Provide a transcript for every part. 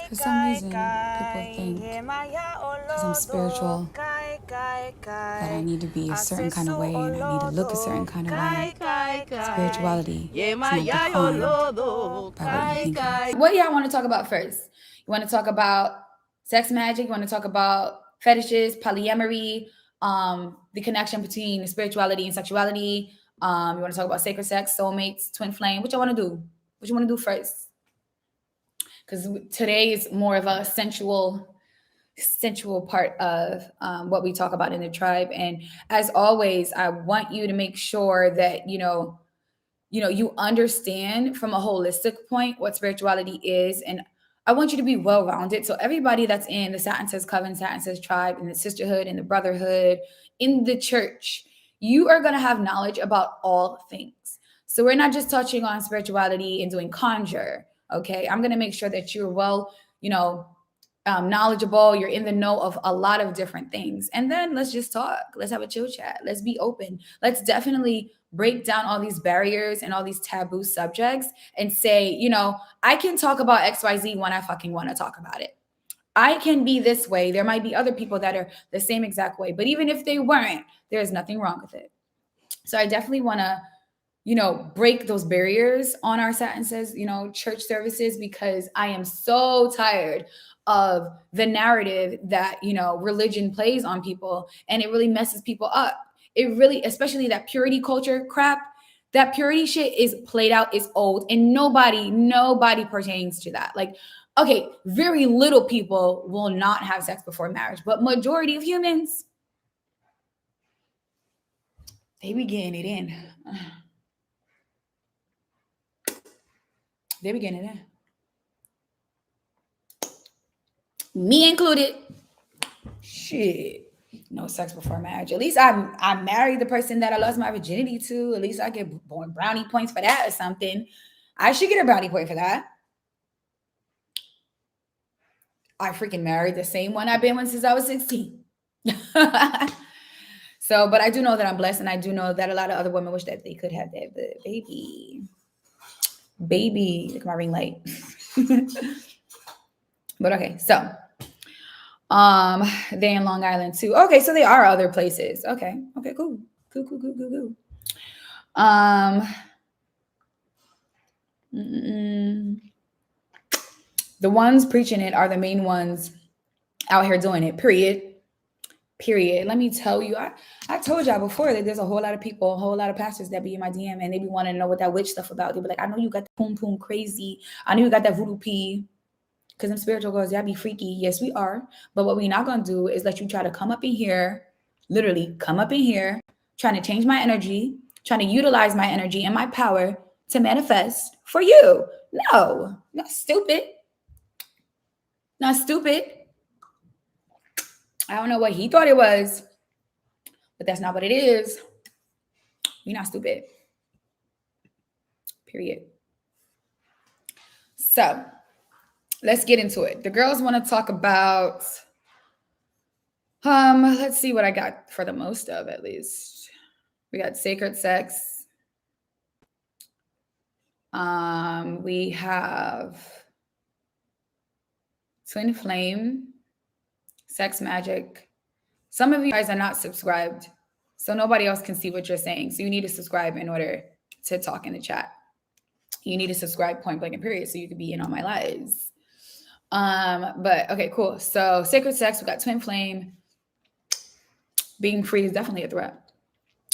For some reason, people think because I'm spiritual that I need to be a certain kind of way and I need to look a certain kind of way. Spirituality is not defined by what you think it is. What do y'all want to talk about first? You want to talk about sex magic? You want to talk about fetishes, polyamory, the connection between spirituality and sexuality? You want to talk about sacred sex, soulmates, twin flame? What you want to do? What you want to do first? Because today is more of a sensual part of what we talk about in the tribe. And as always, I want you to make sure that you understand from a holistic point what spirituality is, and I want you to be well-rounded. So everybody that's in the SatinSays Coven, SatinSays Tribe, in the sisterhood, in the brotherhood, in the church, you are going to have knowledge about all things. So we're not just touching on spirituality and doing conjure. Okay, I'm going to make sure that you're well, knowledgeable. You're in the know of a lot of different things, and then let's just talk. Let's have a chill chat. Let's be open. Let's definitely break down all these barriers and all these taboo subjects and say, I can talk about XYZ when I fucking want to talk about it. I can be this way. There might be other people that are the same exact way, but even if they weren't, there's nothing wrong with it. So I definitely want to break those barriers on our SatinSays, church services, because I am so tired of the narrative that, religion plays on people, and it really messes people up. It really, especially that purity culture crap, that purity shit is played out, is old, and nobody pertains to that. Like, okay, very little people will not have sex before marriage, but majority of humans, they be getting it in. They be getting it in. Me included. Shit. No sex before marriage. At least I married the person that I lost my virginity to. At least I get brownie points for that or something. I should get a brownie point for that. I freaking married the same one I've been with since I was 16. So, but I do know that I'm blessed, and I do know that a lot of other women wish that they could have that, but baby, look at my ring light. But okay, so they in Long Island too. Okay, so they are other places. Okay, cool. The ones preaching it are the main ones out here doing it, period. Let me tell you, I told y'all before that there's a whole lot of people, a whole lot of pastors that be in my DM, and they be wanting to know what that witch stuff about. They be like, I know you got the poom crazy. I know you got that voodoo pee. Because them spiritual girls, y'all be freaky. Yes, we are. But what we're not going to do is let you try to come up in here, literally come up in here, trying to change my energy, trying to utilize my energy and my power to manifest for you. No, not stupid. Not stupid. I don't know what he thought it was, but that's not what it is. We're not stupid. Period. So let's get into it. The girls want to talk about, let's see what I got for the most of, at least. We got sacred sex. We have twin flame, sex magic. Some of you guys are not subscribed, so nobody else can see what you're saying. So you need to subscribe in order to talk in the chat. You need to subscribe point blank and period so you can be in on my lives. But okay, cool. So sacred sex, we got twin flame. Being free is definitely a threat.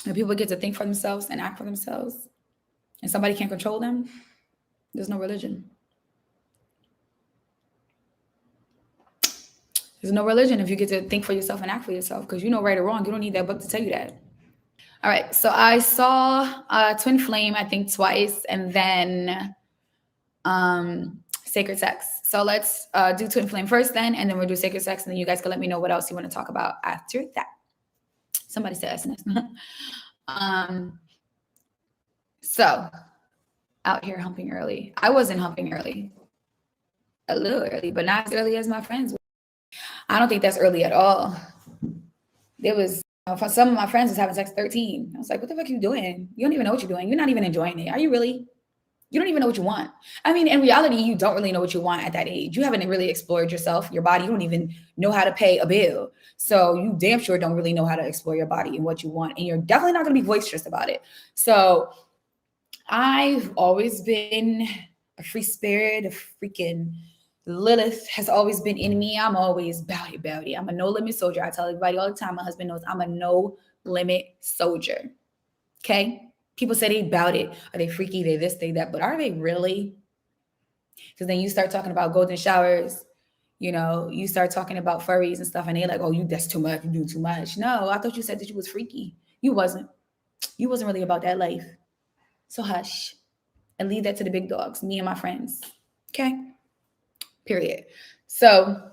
When people get to think for themselves and act for themselves, and somebody can't control them, there's no religion. There's no religion if you get to think for yourself and act for yourself, because you know right or wrong. You don't need that book to tell you that. All right, so I saw twin flame, I think twice, and then sacred sex. So let's do twin flame first then, and then we'll do sacred sex, and then you guys can let me know what else you want to talk about after that. Somebody said SNS. So out here humping early. I wasn't humping early. A little early, but not as early as my friends were. I don't think that's early at all. There was some of my friends was having sex 13. I was like, what the fuck are you doing? You don't even know what you're doing. You're not even enjoying it. Are you really? You don't even know what you want. I mean, in reality, you don't really know what you want at that age. You haven't really explored yourself, your body. You don't even know how to pay a bill. So you damn sure don't really know how to explore your body and what you want. And you're definitely not going to be boisterous about it. So I've always been a free spirit, a freaking Lilith has always been in me. I'm always bout it. I'm a no limit soldier. I tell everybody all the time. My husband knows I'm a no limit soldier. Okay. People say they bout it. Are they freaky? They this, they that. But are they really? Because then you start talking about golden showers. You know, you start talking about furries and stuff, and they're like, "Oh, that's too much. You do too much." No, I thought you said that you was freaky. You wasn't. You wasn't really about that life. So hush and leave that to the big dogs, me and my friends. Okay. Period. So,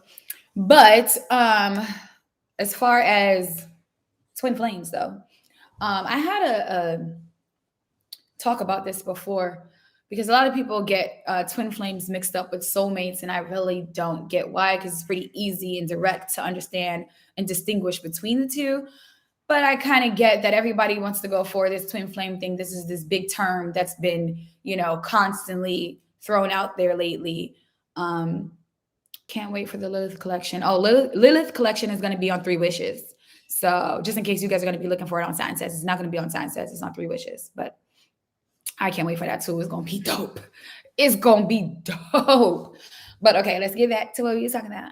but as far as twin flames, though, I had a talk about this before because a lot of people get twin flames mixed up with soulmates, and I really don't get why, because it's pretty easy and direct to understand and distinguish between the two. But I kind of get that everybody wants to go for this twin flame thing. This is this big term that's been, constantly thrown out there lately. Can't wait for the Lilith collection. Oh, Lilith collection is going to be on 3 Wishes. So just in case you guys are going to be looking for it on SatinSays, it's not going to be on SatinSays. It's on 3 Wishes. But I can't wait for that too. It's going to be dope. It's going to be dope. But okay, let's get back to what we were talking about.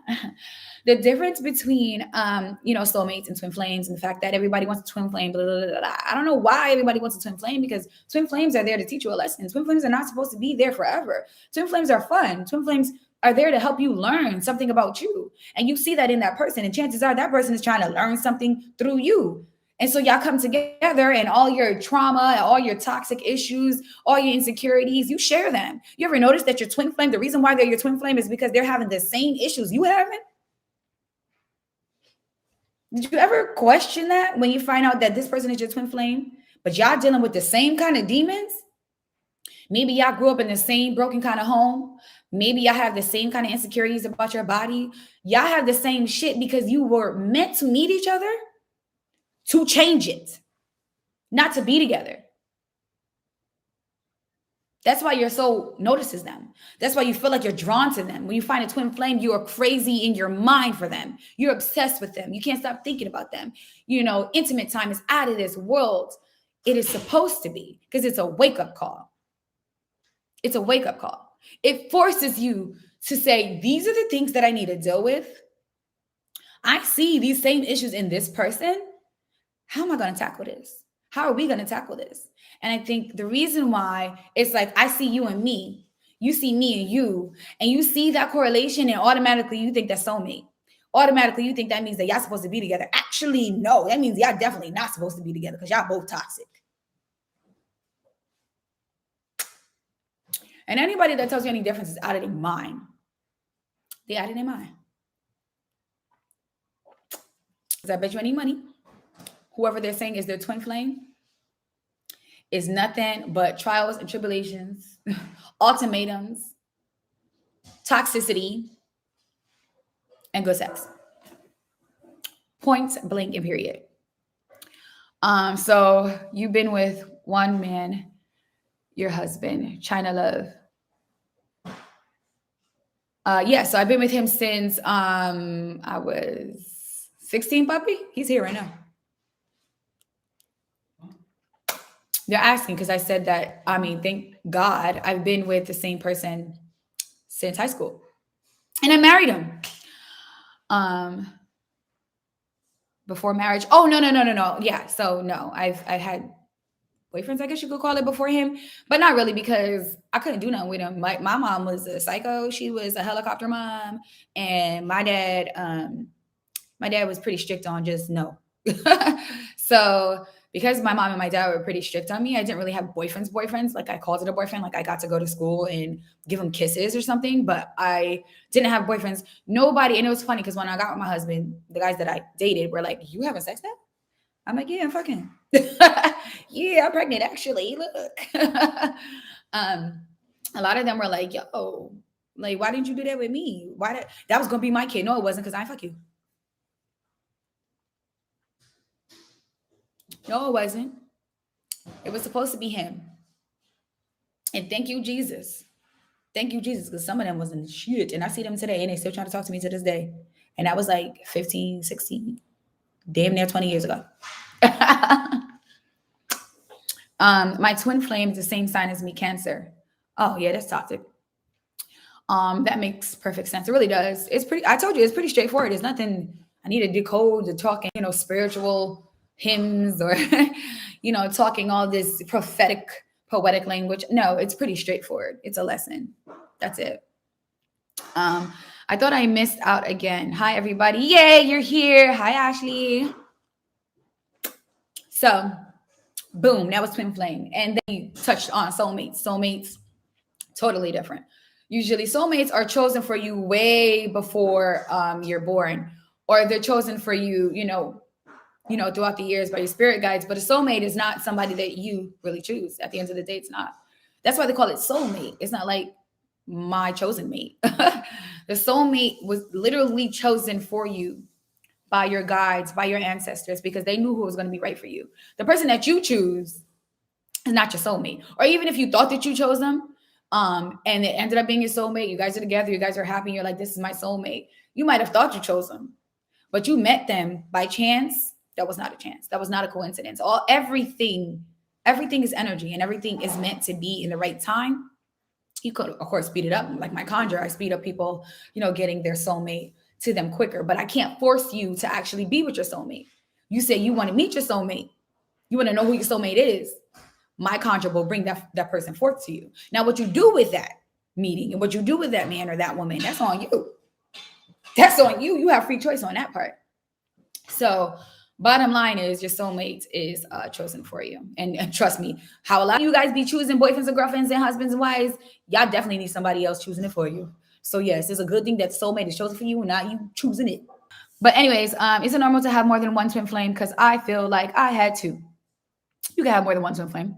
The difference between, soulmates and twin flames, and the fact that everybody wants a twin flame, blah, blah, blah, blah. I don't know why everybody wants a twin flame, because twin flames are there to teach you a lesson. Twin flames are not supposed to be there forever. Twin flames are fun. Twin flames are there to help you learn something about you. And you see that in that person. And chances are that person is trying to learn something through you. And so y'all come together, and all your trauma, all your toxic issues, all your insecurities, you share them. You ever notice that your twin flame, the reason why they're your twin flame is because they're having the same issues you having? Did you ever question that when you find out that this person is your twin flame, but y'all dealing with the same kind of demons? Maybe y'all grew up in the same broken kind of home. Maybe y'all have the same kind of insecurities about your body. Y'all have the same shit because you were meant to meet each other to change it, not to be together. That's why your soul notices them. That's why you feel like you're drawn to them. When you find a twin flame, you are crazy in your mind for them. You're obsessed with them. You can't stop thinking about them. Intimate time is out of this world. It is supposed to be, because it's a wake-up call. It's a wake-up call. It forces you to say, these are the things that I need to deal with. I see these same issues in this person. How am I going to tackle this? How are we going to tackle this? And I think the reason why it's like, I see you and me, you see me and you see that correlation, and automatically you think that's soulmate. Automatically you think that means that y'all supposed to be together. Actually, no, that means y'all definitely not supposed to be together, because y'all both toxic. And anybody that tells you any difference is out of their mind. They out of their mind. Because I bet you any money, whoever they're saying is their twin flame is nothing but trials and tribulations, ultimatums, toxicity, and good sex. Point blank and period. So you've been with one man, your husband, China Love. So I've been with him since I was 16, puppy. He's here right now. They're asking because I said that, thank God I've been with the same person since high school. And I married him. Before marriage. Oh, no. Yeah. So no, I had boyfriends, I guess you could call it, before him, but not really, because I couldn't do nothing with him. My mom was a psycho. She was a helicopter mom. And my dad was pretty strict on just no. So because my mom and my dad were pretty strict on me, I didn't really have boyfriends. Like, I called it a boyfriend. Like, I got to go to school and give him kisses or something, but I didn't have boyfriends. Nobody. And it was funny because when I got with my husband, the guys that I dated were like, "You having sex now?" I'm like, "Yeah, I'm fucking." "Yeah, I'm pregnant, actually. Look." A lot of them were like, "Yo, like, why didn't you do that with me? That was gonna be my kid." No, it wasn't, because I fuck you. No, it wasn't. It was supposed to be him. And thank you, Jesus. Thank you, Jesus, because some of them wasn't shit. And I see them today and they still trying to talk to me to this day. And that was like 15, 16, damn near 20 years ago. My twin flame is the same sign as me, Cancer. Oh, yeah, that's toxic. That makes perfect sense. It really does. It's pretty, I told you, it's pretty straightforward. There's nothing I need to decode to talk, spiritual hymns or, talking all this poetic language. No, it's pretty straightforward. It's a lesson. That's it. I thought I missed out again. Hi, everybody. Yay, you're here. Hi, Ashley. So, boom, that was twin flame. And then you touched on soulmates. Soulmates, totally different. Usually soulmates are chosen for you way before you're born, or they're chosen for you, throughout the years by your spirit guides. But a soulmate is not somebody that you really choose. At the end of the day, it's not. That's why they call it soulmate. It's not like my chosen mate. The soulmate was literally chosen for you by your guides, by your ancestors, because they knew who was going to be right for you. The person that you choose is not your soulmate. Or even if you thought that you chose them, and it ended up being your soulmate, you guys are together, you guys are happy, and you're like, this is my soulmate. You might have thought you chose them, but you met them by chance. That was not a chance. That was not a coincidence. Everything is energy, and everything is meant to be in the right time. You could, of course, speed it up. Like my conjure, I speed up people, getting their soulmate to them quicker. But I can't force you to actually be with your soulmate. You say you want to meet your soulmate. You want to know who your soulmate is. My conjure will bring that person forth to you. Now, what you do with that meeting and what you do with that man or that woman, that's on you. That's on you. You have free choice on that part. So bottom line is your soulmate is chosen for you. And trust me, how a lot of you guys be choosing boyfriends and girlfriends and husbands and wives, y'all definitely need somebody else choosing it for you. So yes, it's a good thing that soulmate is chosen for you and not you choosing it. But anyways, is it normal to have more than one twin flame? Because I feel like I had two. You can have more than one twin flame,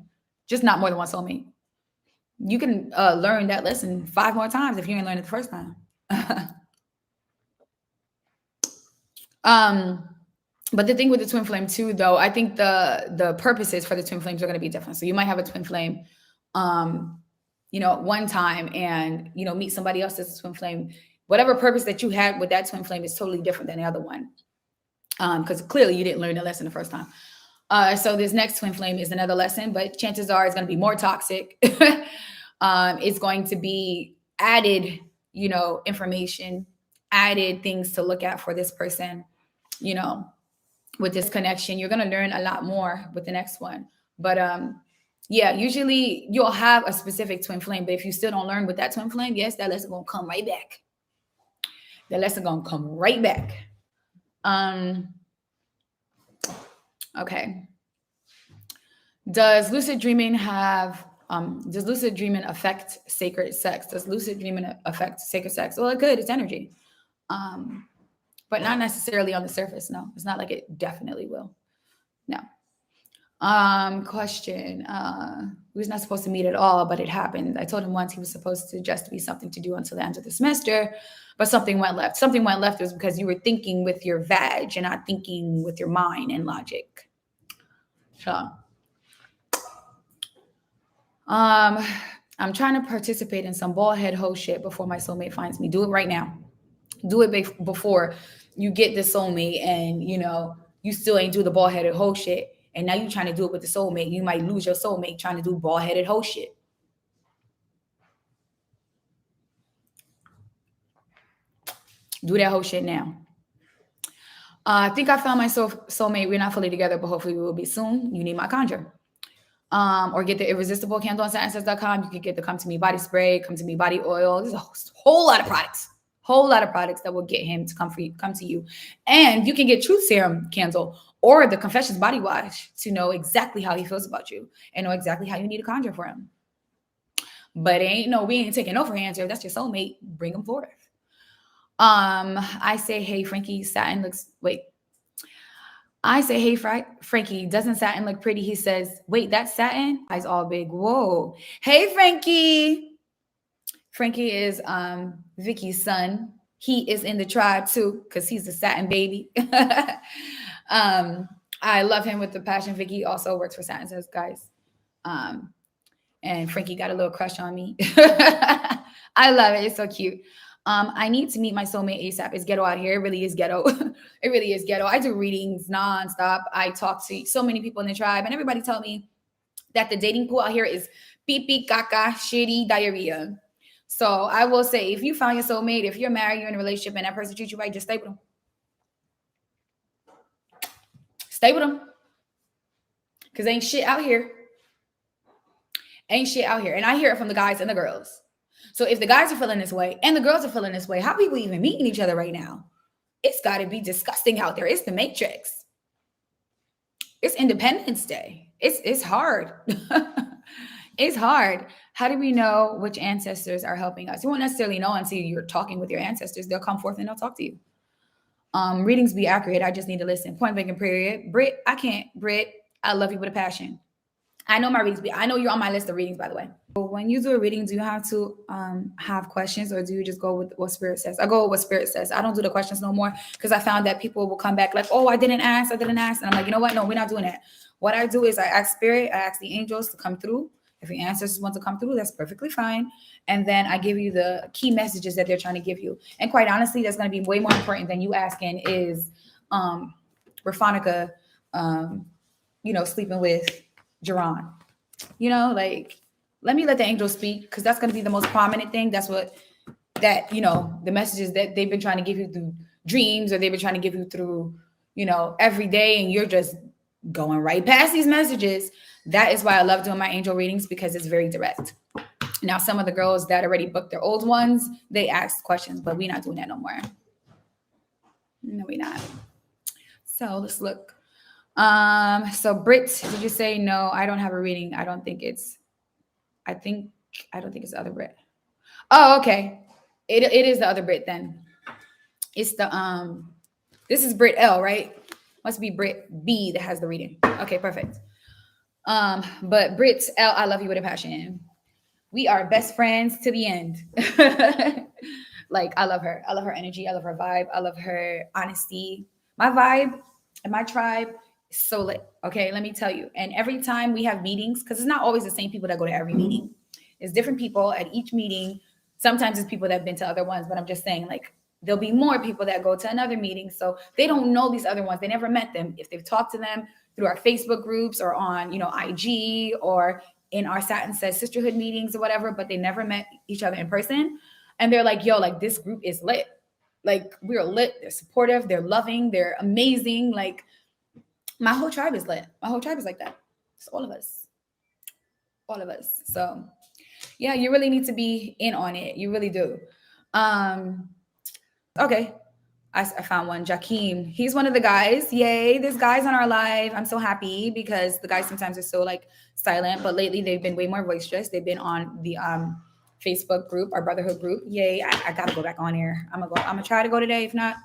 just not more than one soulmate. You can learn that lesson 5 more times if you didn't learn it the first time. But the thing with the twin flame too, though, I think the purposes for the twin flames are going to be different. So you might have a twin flame, one time and, meet somebody else that's a twin flame. Whatever purpose that you had with that twin flame is totally different than the other one. Because clearly you didn't learn the lesson the first time. So this next twin flame is another lesson, but chances are it's going to be more toxic. It's going to be added, information, added things to look at for this person, with this connection. You're going to learn a lot more with the next one. But yeah, usually you'll have a specific twin flame, but if you still don't learn with that twin flame, yes, that lesson going to come right back. That lesson going to come right back. Okay. Does lucid dreaming affect sacred sex? Does lucid dreaming affect sacred sex? Well, it could. It's energy. But not necessarily on the surface. No, it's not like it definitely will. No. Question. We was not supposed to meet at all, but it happened. I told him once he was supposed to just be something to do until the end of the semester, but something went left. Something went left was because you were thinking with your vag and not thinking with your mind and logic. So, I'm trying to participate in some bald head hoe shit before my soulmate finds me. Do it right now. Do it before you get the soulmate and, you still ain't do the bald headed hoe shit. And now you're trying to do it with the soulmate. You might lose your soulmate trying to do bald headed hoe shit. Do that whole shit now. I think I found my soulmate. We're not fully together, but hopefully we will be soon. You need my conjure. Or get the irresistible candle on SatinSays.com. You can get the Come To Me body spray, Come To Me body oil. There's a whole lot of products. Whole lot of products that will get him to come to you. And you can get Truth Serum candle or the Confessions body wash to know exactly how he feels about you and know exactly how you need to conjure for him. But we ain't taking no for answer. If that's your soulmate, bring him forth. I say, hey, Frankie, satin looks, wait. I say, hey, Frankie, doesn't satin look pretty? He says, wait, that's satin? Eyes all big. Whoa. Hey, Frankie. Frankie is Vicky's son. He is in the tribe too, because he's a satin baby. I love him with the passion. Vicky also works for SatinSays, guys. And and Frankie got a little crush on me. I love it. It's so cute. I need to meet my soulmate ASAP. It's ghetto out here. It really is ghetto. It really is ghetto. I do readings nonstop. I talk to so many people in the tribe, and everybody tell me that the dating pool out here is pee caca, shitty, diarrhea. So I will say, if you found your soulmate, if you're married, you're in a relationship, and that person treats you right, just stay with them. Stay with them. Because ain't shit out here. Ain't shit out here. And I hear it from the guys and the girls. So if the guys are feeling this way and the girls are feeling this way, how are people even meeting each other right now? It's got to be disgusting out there. It's the Matrix. It's Independence Day. It's hard. It's hard. How do we know which ancestors are helping us? You won't necessarily know until you're talking with your ancestors. They'll come forth and they'll talk to you. Readings be accurate. I just need to listen. Point blank and period. Britt, I can't. Britt, I love you with a passion. I know my readings. I know you're on my list of readings, by the way. When you do a reading, do you have to have questions, or do you just go with what Spirit says? I go with what Spirit says. I don't do the questions no more, because I found that people will come back like, oh, I didn't ask. And I'm like, you know what? No, we're not doing that. What I do is I ask Spirit, I ask the angels to come through. If your ancestors want to come through, that's perfectly fine. And then I give you the key messages that they're trying to give you. And quite honestly, that's going to be way more important than you asking is Raphonica, sleeping with Jerron. Like, let me let the angels speak, because that's going to be the most prominent thing. That's the messages that they've been trying to give you through dreams, or they've been trying to give you through, every day. And you're just going right past these messages. That is why I love doing my angel readings, because it's very direct. Now, some of the girls that already booked their old ones, they ask questions, but we're not doing that no more. No, we're not. So let's look. So Britt, did you say no? I don't have a reading. I don't think it's the other Britt. Oh, okay. It is the other Britt then. It's the this is Britt L, right? Must be Britt B that has the reading. Okay, perfect. But Britt L, I love you with a passion. We are best friends to the end. Like, I love her. I love her energy. I love her vibe. I love her honesty. My vibe and my tribe is so lit. Okay, let me tell you. And every time we have meetings, because it's not always the same people that go to every meeting. It's different people at each meeting. Sometimes it's people that have been to other ones, but I'm just saying, like, there'll be more people that go to another meeting. So they don't know these other ones. They never met them. If they've talked to them through our Facebook groups or on, IG, or in our SatinSays sisterhood meetings or whatever, but they never met each other in person. And they're like, yo, like, this group is lit. Like, we're lit. They're supportive. They're loving. They're amazing. Like, my whole tribe is lit. My whole tribe is like that. It's all of us. All of us. So yeah, you really need to be in on it. You really do. Okay. I found one. Jakeem. He's one of the guys. Yay. This guy's on our live. I'm so happy, because the guys sometimes are so like silent, but lately they've been way more boisterous. They've been on the Facebook group, our brotherhood group. Yay. I gotta go back on here. I'm gonna try to go today. If not,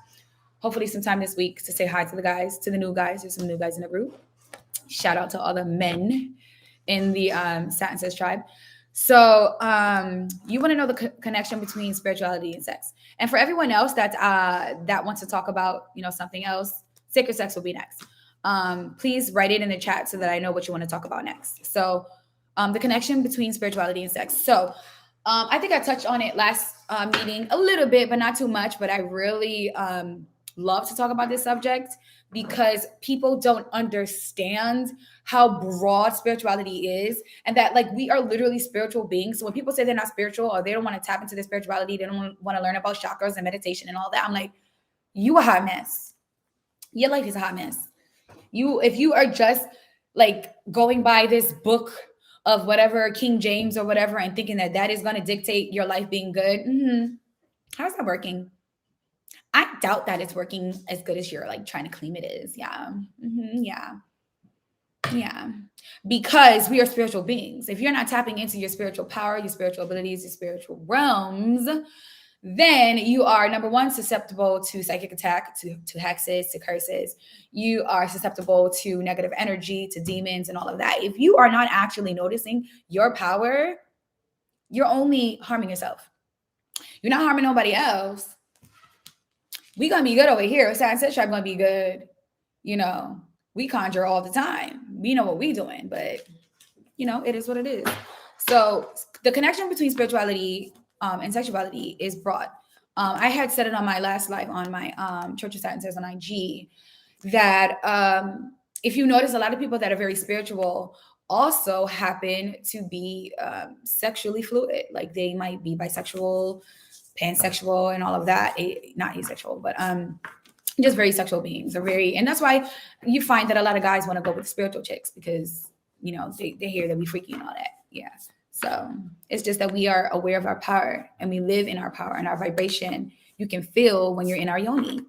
hopefully sometime this week, to say hi to the guys, to the new guys. There's some new guys in the group. Shout out to all the men in the SatinSays Tribe. So you want to know the connection between spirituality and sex. And for everyone else that wants to talk about, something else, sacred sex will be next. Please write it in the chat so that I know what you want to talk about next. So the connection between spirituality and sex. So I think I touched on it last meeting a little bit, but not too much. But I really love to talk about this subject, because people don't understand how broad spirituality is, and that, like, we are literally spiritual beings. So when people say they're not spiritual, or they don't want to tap into their spirituality, they don't want to learn about chakras and meditation and all that, I'm like, you a hot mess. Your life is a hot mess. If you are just like going by this book of whatever, King James or whatever, and thinking that is going to dictate your life being good, how's that working? I doubt that it's working as good as you're like trying to claim it is. Yeah. Yeah. Because we are spiritual beings. If you're not tapping into your spiritual power, your spiritual abilities, your spiritual realms, then you are, number one, susceptible to psychic attack, to hexes, to curses. You are susceptible to negative energy, to demons and all of that. If you are not actually noticing your power, you're only harming yourself. You're not harming nobody else. We gonna be good over here. SatinSays Tribe gonna be good. We conjure all the time. We know what we doing, but it is what it is. So the connection between spirituality and sexuality is broad. I had said it on my last live on my Church of SatinSays on IG that if you notice, a lot of people that are very spiritual also happen to be sexually fluid. Like they might be bisexual, pansexual, and all of that. Not asexual, but just very sexual beings are very, and that's why you find that a lot of guys want to go with spiritual chicks because they hear that we freaky and all that. Yeah. So it's just that we are aware of our power and we live in our power and our vibration. You can feel when you're in our yoni.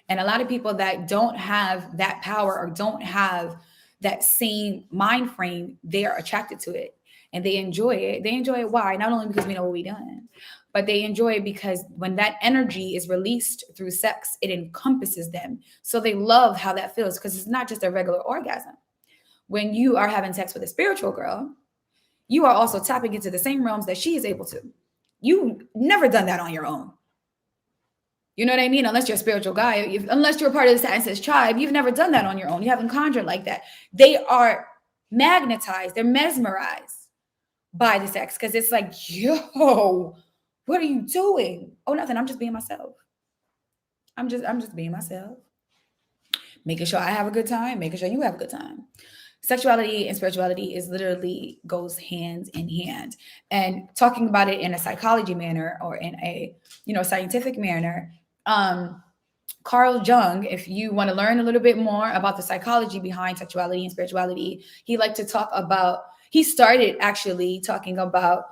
And a lot of people that don't have that power or don't have that same mind frame, they are attracted to it and they enjoy it. They enjoy it. Why? Not only because we know what we've done, but they enjoy it because when that energy is released through sex, it encompasses them. So they love how that feels because it's not just a regular orgasm. When you are having sex with a spiritual girl, you are also tapping into the same realms that she is able to. You never done that on your own. You know what I mean? Unless you're a spiritual guy, unless you're a part of the SatinSays Tribe, you've never done that on your own. You haven't conjured like that. They are magnetized. They're mesmerized by the sex because it's like, yo, what are you doing? Oh, nothing. I'm just being myself. I'm just being myself. Making sure I have a good time, making sure you have a good time. Sexuality and spirituality is literally goes hand in hand. And talking about it in a psychology manner or in a scientific manner, Carl Jung, if you want to learn a little bit more about the psychology behind sexuality and spirituality, he started actually talking about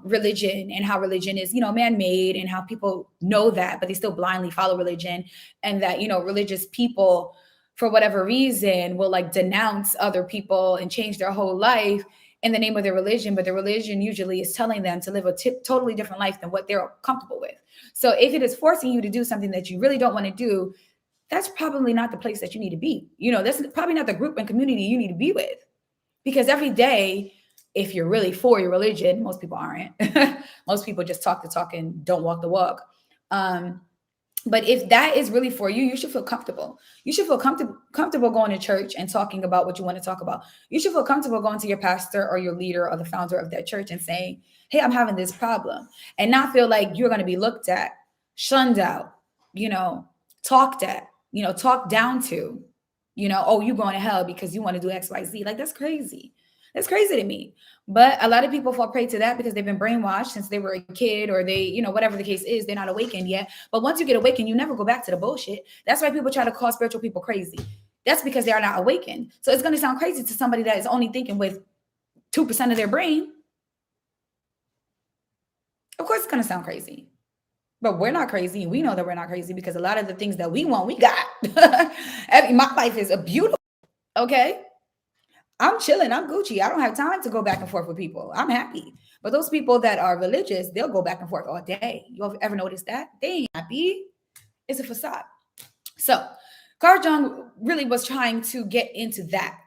religion and how religion is, man-made and how people know that, but they still blindly follow religion. And that, religious people, for whatever reason, will like denounce other people and change their whole life in the name of their religion. But their religion usually is telling them to live a totally different life than what they're comfortable with. So if it is forcing you to do something that you really don't want to do, that's probably not the place that you need to be. That's probably not the group and community you need to be with. Because every day, if you're really for your religion, most people aren't. Most people just talk the talk and don't walk the walk. But if that is really for you, you should feel comfortable. You should feel comfortable going to church and talking about what you want to talk about. You should feel comfortable going to your pastor or your leader or the founder of that church and saying, hey, I'm having this problem, and not feel like you're going to be looked at, shunned out, talked at, talked down to, oh, you're going to hell because you want to do X, Y, Z. Like, that's crazy. That's crazy to me. But a lot of people fall prey to that because they've been brainwashed since they were a kid, or they, whatever the case is, they're not awakened yet. But once you get awakened, you never go back to the bullshit. That's why people try to call spiritual people crazy. That's because they are not awakened. So it's going to sound crazy to somebody that is only thinking with 2% of their brain. Of course, it's going to sound crazy. But we're not crazy. We know that we're not crazy because a lot of the things that we want, we got. My life is a beautiful. Okay. I'm chilling. I'm Gucci. I don't have time to go back and forth with people. I'm happy. But those people that are religious, they'll go back and forth all day. You ever notice that? They ain't happy. It's a facade. So Carl Jung really was trying to get into that.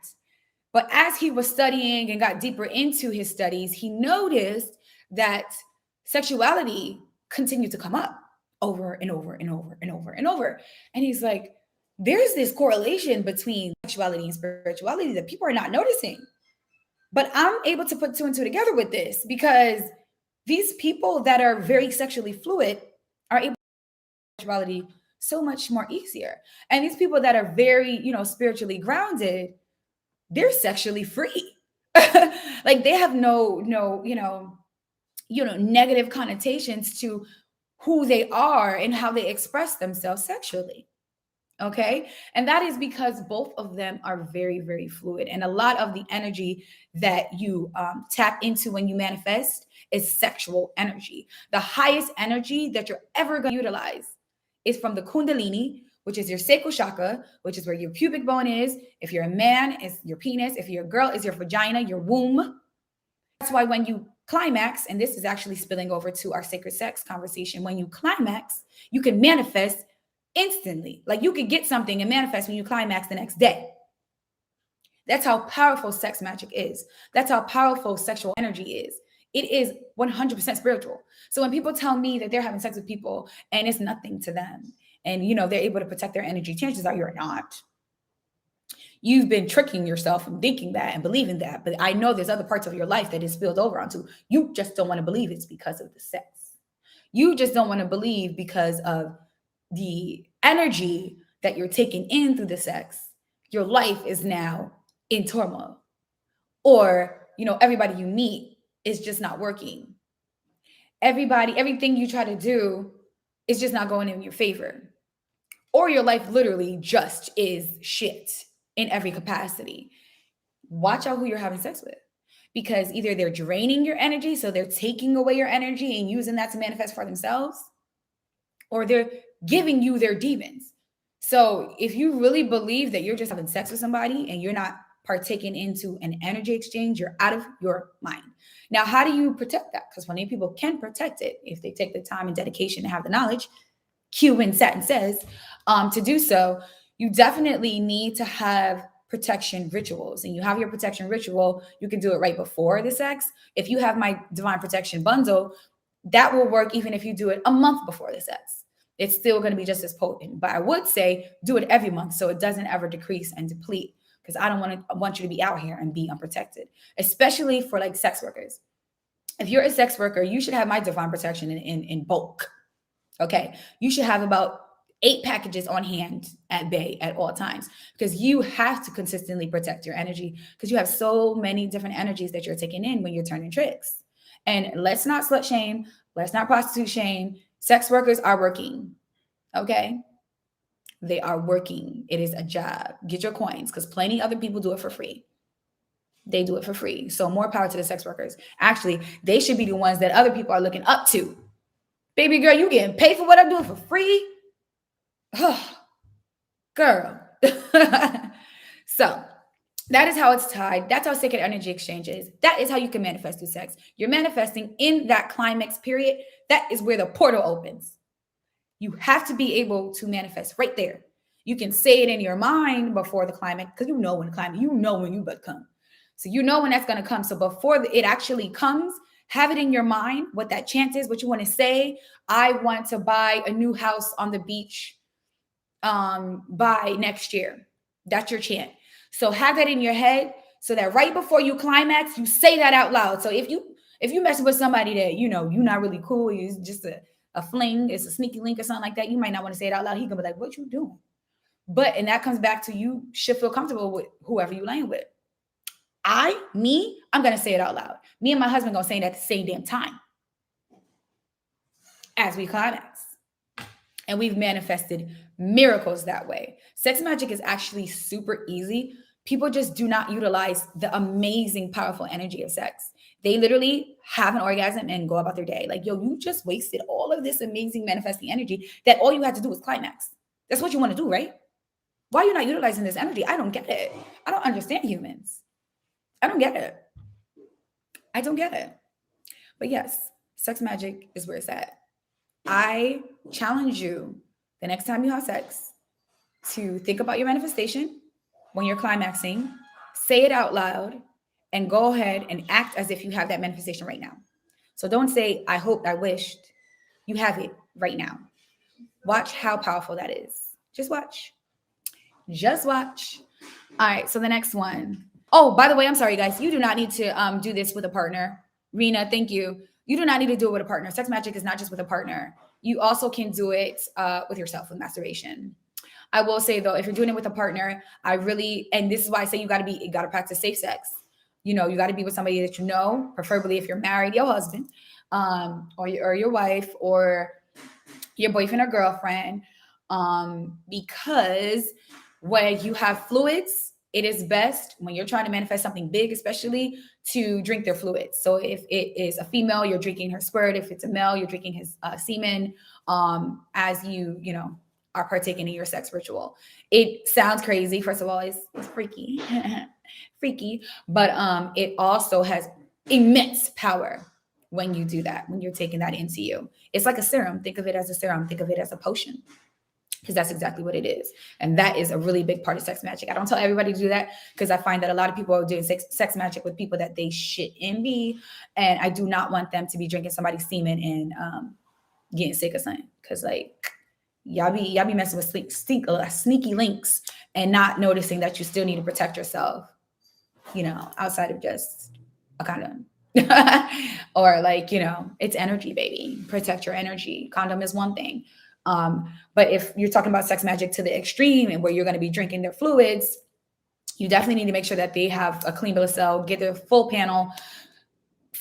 But as he was studying and got deeper into his studies, he noticed that sexuality continued to come up over and over and over and over and over. And he's like, there's this correlation between sexuality and spirituality that people are not noticing. But I'm able to put two and two together with this because these people that are very sexually fluid are able to do sexuality so much more easier. And these people that are very, spiritually grounded, they're sexually free. Like they have no, negative connotations to who they are and how they express themselves sexually. Okay. And that is because both of them are very, very fluid. And a lot of the energy that you tap into when you manifest is sexual energy. The highest energy that you're ever going to utilize is from the Kundalini, which is your sacral chakra, which is where your pubic bone is. If you're a man, it's your penis. If you're a girl, it's your vagina, your womb. That's why when you climax, and this is actually spilling over to our sacred sex conversation, when you climax, you can manifest instantly. Like you could get something and manifest when you climax the next day. That's how powerful sex magic is. That's how powerful sexual energy is. It is 100% spiritual. So when people tell me that they're having sex with people and it's nothing to them and, they're able to protect their energy, chances are you're not. You've been tricking yourself and thinking that and believing that. But I know there's other parts of your life that is spilled over onto. You just don't want to believe it's because of the sex. You just don't want to believe because of the energy that you're taking in through the sex. Your life is now in turmoil. Or, everybody you meet is just not working. Everything you try to do is just not going in your favor. Or your life literally just is shit in every capacity. Watch out who you're having sex with, because either they're draining your energy, so they're taking away your energy and using that to manifest for themselves, or they're giving you their demons. So if you really believe that you're just having sex with somebody and you're not partaking into an energy exchange, you're out of your mind. Now, how do you protect that? Because plenty of people can protect it if they take the time and dedication to have the knowledge. Q in SatinSays, to do so. You definitely need to have protection rituals, and you have your protection ritual. You can do it right before the sex. If you have my divine protection bundle, that will work even if you do it a month before the sex. It's still going to be just as potent. But I would say do it every month so it doesn't ever decrease and deplete, because I want you to be out here and be unprotected, especially for like sex workers. If you're a sex worker, you should have my divine protection in bulk. Okay, you should have about 8 packages on hand at bay at all times, because you have to consistently protect your energy, because you have so many different energies that you're taking in when you're turning tricks. And let's not slut shame, let's not prostitute shame. Sex workers are working. Okay, they are working. It is a job. Get your coins, because plenty other people do it for free. They do it for free. So more power to the sex workers. Actually, they should be the ones that other people are looking up to. Baby girl, you getting paid for what I'm doing for free? Girl. So that is how it's tied. That's how sacred energy exchange is. That is how you can manifest through sex. You're manifesting in that climax period. That is where the portal opens. You have to be able to manifest right there. You can say it in your mind before the climax, because when the climax, when you but come. So when that's going to come. So before it actually comes, have it in your mind what that chant is, what you want to say. I want to buy a new house on the beach by next year. That's your chant. So have that in your head so that right before you climax, you say that out loud. So if you messing with somebody that you're not really cool, it's just a fling, it's a sneaky link or something like that, you might not want to say it out loud. He gonna be like, what you doing? And that comes back to you should feel comfortable with whoever you laying with. I'm going to say it out loud. Me and my husband going to say it at the same damn time as we climax. And we've manifested miracles that way. Sex magic is actually super easy. People just do not utilize the amazing, powerful energy of sex. They literally have an orgasm and go about their day. Like, you just wasted all of this amazing manifesting energy that all you had to do was climax. That's what you want to do, right? Why are you not utilizing this energy? I don't get it. I don't understand humans. I don't get it. I don't get it. But yes, sex magic is where it's at. I challenge you the next time you have sex to think about your manifestation when you're climaxing, say it out loud, and go ahead and act as if you have that manifestation right now. So don't say, I hoped, I wished. You have it right now. Watch how powerful that is. Just watch. Just watch. All right, so the next one. Oh, by the way, I'm sorry, guys. You do not need to do this with a partner. Rena, thank you. You do not need to do it with a partner. Sex magic is not just with a partner. You also can do it with yourself with masturbation. I will say, though, if you're doing it with a partner, and this is why I say you got to practice safe sex. You got to be with somebody that preferably if you're married, your husband, or your wife, or your boyfriend or girlfriend, because when you have fluids, it is best when you're trying to manifest something big, especially, to drink their fluids. So if it is a female, you're drinking her sperm. If it's a male, you're drinking his semen as you are partaking in your sex ritual. It sounds crazy. First of all, it's freaky, freaky, but it also has immense power when you do that, when you're taking that into you. It's like a serum. Think of it as a serum. Think of it as a potion. Because that's exactly what it is. And that is a really big part of sex magic. I don't tell everybody to do that, because I find that a lot of people are doing sex magic with people that they shit envy. And I do not want them to be drinking somebody's semen and getting sick or something. Because y'all be messing with sneaky links and not noticing that you still need to protect yourself, outside of just a condom. Or like, it's energy, baby. Protect your energy. Condom is one thing. But if you're talking about sex magic to the extreme and where you're going to be drinking their fluids, you definitely need to make sure that they have a clean bill of sale, get their full panel.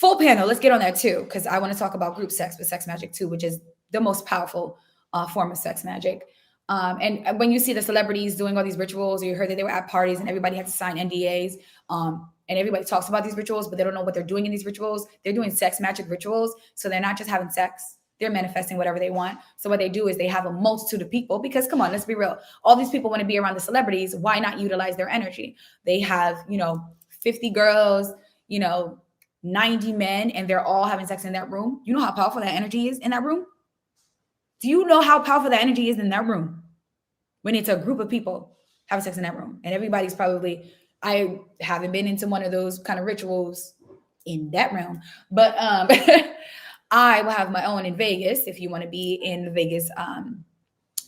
Let's get on that too, because I want to talk about group sex with sex magic too, which is the most powerful form of sex magic. And when you see the celebrities doing all these rituals, or you heard that they were at parties and everybody had to sign NDAs, and everybody talks about these rituals, but they don't know what they're doing in these rituals. They're doing sex magic rituals. So they're not just having sex. They're manifesting whatever they want. So what they do is they have a multitude of people, because come on, let's be real. All these people want to be around the celebrities. Why not utilize their energy? They have, 50 girls, 90 men, and they're all having sex in that room. You know how powerful that energy is in that room? Do you know how powerful that energy is in that room? When it's a group of people having sex in that room, and everybody's probably, I haven't been into one of those kind of rituals in that realm, but I will have my own in Vegas. If you want to be in the Vegas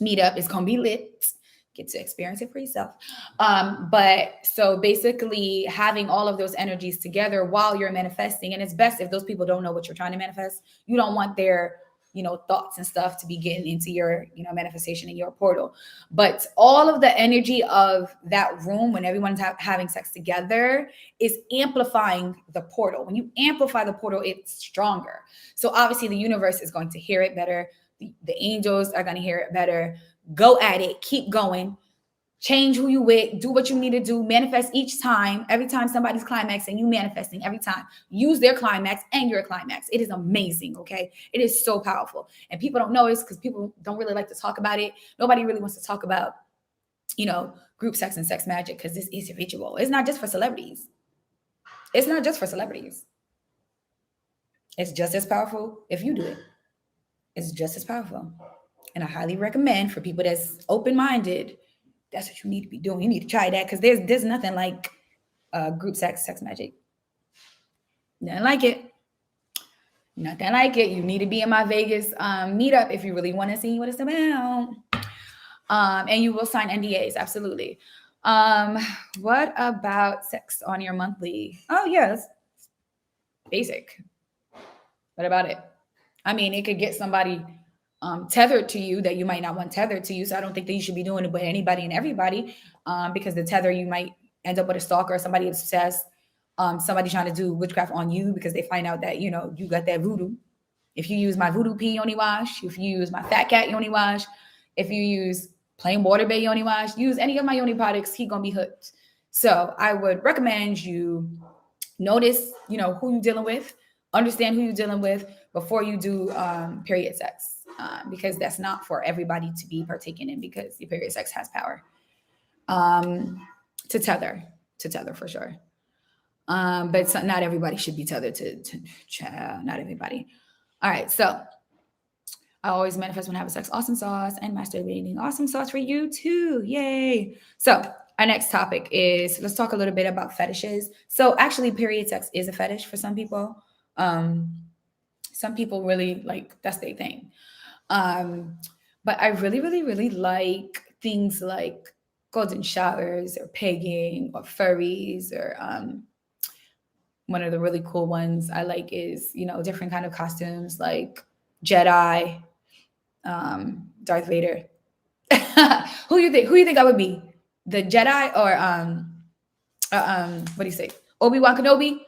meetup, it's gonna be lit. Get to experience it for yourself. But so basically having all of those energies together while you're manifesting, and it's best if those people don't know what you're trying to manifest. You don't want their thoughts and stuff to be getting into your manifestation in your portal. But all of the energy of that room when everyone's having sex together is amplifying the portal. When you amplify the portal, it's stronger. So obviously the universe is going to hear it better. The angels are going to hear it better. Go at it. Keep going. Change who you with. Do what you need to do. Manifest each time. Every time somebody's climaxing, you manifesting every time. Use their climax and your climax. It is amazing, okay? It is so powerful. And people don't know this because people don't really like to talk about it. Nobody really wants to talk about, group sex and sex magic, because this is a ritual. It's not just for celebrities. It's not just for celebrities. It's just as powerful if you do it. It's just as powerful. And I highly recommend for people that's open-minded, that's what you need to be doing. You need to try that, because there's nothing like group sex magic. Nothing like it. Nothing like it. You need to be in my Vegas meetup if you really want to see what it's about. And you will sign NDAs, absolutely. What about sex on your monthly? Oh, yes. Basic. What about it? I mean, it could get somebody tethered to you that you might not want tethered to you. So I don't think that you should be doing it with anybody and everybody, because the tether, you might end up with a stalker, somebody obsessed, somebody trying to do witchcraft on you because they find out that, you got that voodoo. If you use my voodoo pee yoni wash, if you use my fat cat yoni wash, if you use plain water bay yoni wash, use any of my yoni products, he gonna be hooked. So I would recommend you notice, who you're dealing with, understand who you're dealing with before you do period sex. Because that's not for everybody to be partaking in, because the period sex has power to tether for sure. But not everybody should be tethered to not everybody. All right. So I always manifest when I have sex. Awesome sauce and masturbating. Awesome sauce for you too. Yay. So our next topic is, let's talk a little bit about fetishes. So actually period sex is a fetish for some people. Some people really that's their thing. But I really, really, really like things like golden showers or pegging or furries, or one of the really cool ones I like is, different kind of costumes like Jedi, Darth Vader. Who you think I would be? The Jedi or what do you say? Obi-Wan Kenobi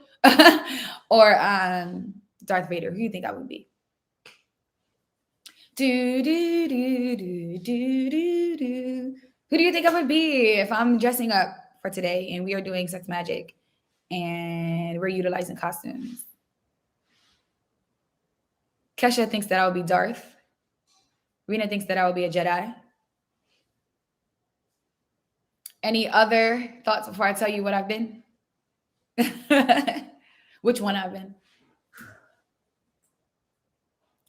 or Darth Vader? Who do you think I would be? Who do you think I would be if I'm dressing up for today and we are doing sex magic and we're utilizing costumes? Kesha thinks that I would be Darth. Rena thinks that I would be a Jedi. Any other thoughts before I tell you what I've been? Which one I've been?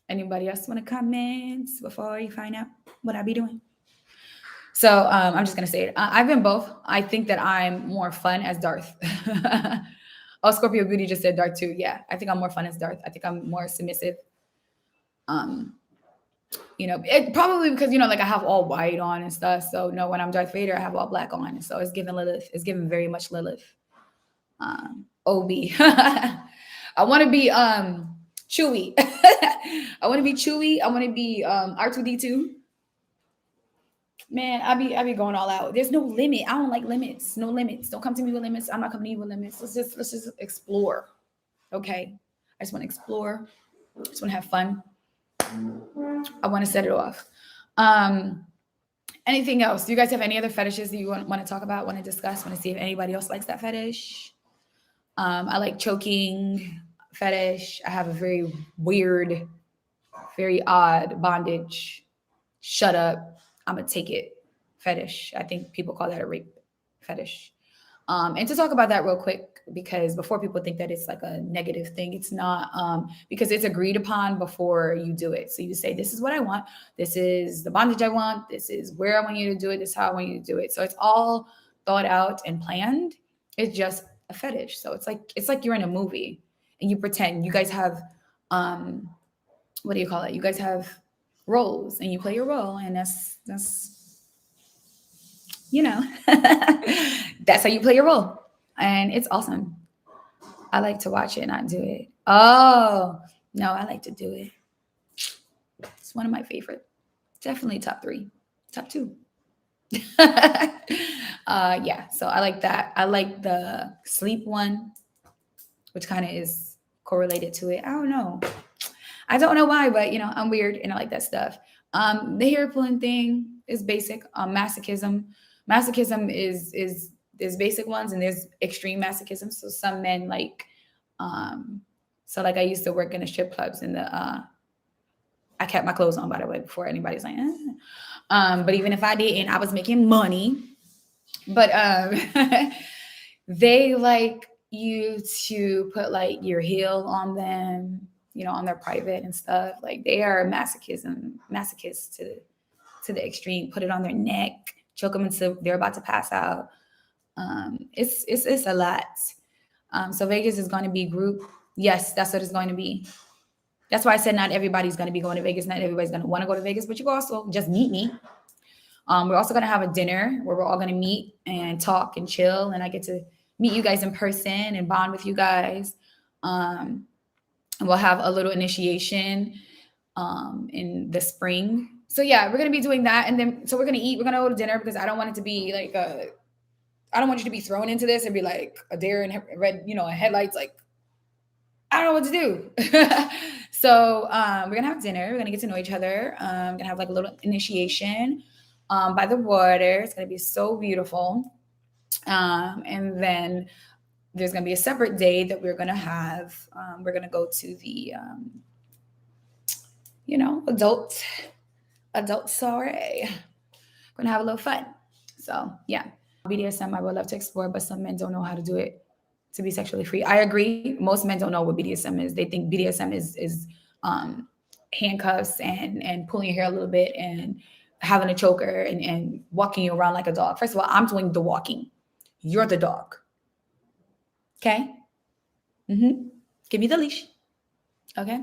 Anybody else want to comment before you find out what I'll be doing? So I'm just going to say it. I've been both. I think that I'm more fun as Darth. Oh, Scorpio Beauty just said Darth too. Yeah, I think I'm more fun as Darth. I think I'm more submissive. You know, it probably because, you know, like I have all white on and stuff. So no, when I'm Darth Vader, I have all black on. So it's giving Lilith. It's giving very much Lilith. OB. I want to be Chewy. I want to be Chewy. I want to be R2D2. Man, I be going all out. There's no limit. I don't like limits. No limits. Don't come to me with limits. I'm not coming to you with limits. Let's just explore. Okay. I just want to explore. I just want to have fun. I want to set it off. Anything else? Do you guys have any other fetishes that you want to talk about, want to discuss, want to see if anybody else likes that fetish? I like choking fetish. I have a very weird, very odd bondage. Shut up. I'm going to take it fetish. I think people call that a rape fetish. And to talk about that real quick, because before people think that it's like a negative thing, it's not, because it's agreed upon before you do it. So you say, this is what I want. This is the bondage I want. This is where I want you to do it. This is how I want you to do it. So it's all thought out and planned. It's just a fetish. So it's like you're in a movie and you pretend you guys have, what do you call it? You guys have roles and you play your role, and that's you know, that's how you play your role. And it's awesome. I like to watch it, not do it. Oh, no, I like to do it. It's one of my favorite. Definitely top 3, top 2. Yeah, so I like that. I like the sleep one, which kind of is correlated to it. I don't know why, but you know, I'm weird and I like that stuff. The hair pulling thing is basic. Masochism. Masochism is there's basic ones and there's extreme masochism. So some men like, so like I used to work in the strip clubs and I kept my clothes on, by the way, before anybody's like, but even if I didn't, I was making money. But they like you to put like your heel on them, you know, on their private and stuff. Like they are masochists to the extreme. Put it on their neck, choke them until they're about to pass out. It's a lot. So Vegas is going to be group. Yes, that's what it's going to be. That's why I said not everybody's going to be going to Vegas. Not everybody's going to want to go to Vegas, but you can also just meet me. We're also going to have a dinner where we're all going to meet and talk and chill. And I get to meet you guys in person and bond with you guys. And we'll have a little initiation in the spring. So yeah, we're going to be doing that. And then, so we're going to eat, we're going to go to dinner because I don't want it to be like I don't want you to be thrown into this and be like a deer in red, you know, headlights. Like, I don't know what to do. So we're going to have dinner. We're going to get to know each other. We're going to have like a little initiation by the water. It's going to be so beautiful. And then there's going to be a separate day that we're going to have. We're going to go to the, you know, adult soiree. We're going to have a little fun. So yeah. BDSM, I would love to explore, but some men don't know how to do it to be sexually free. I agree. Most men don't know what BDSM is. They think BDSM is handcuffs and pulling your hair a little bit and having a choker and walking you around like a dog. First of all, I'm doing the walking. You're the dog. Okay? Give me the leash. Okay?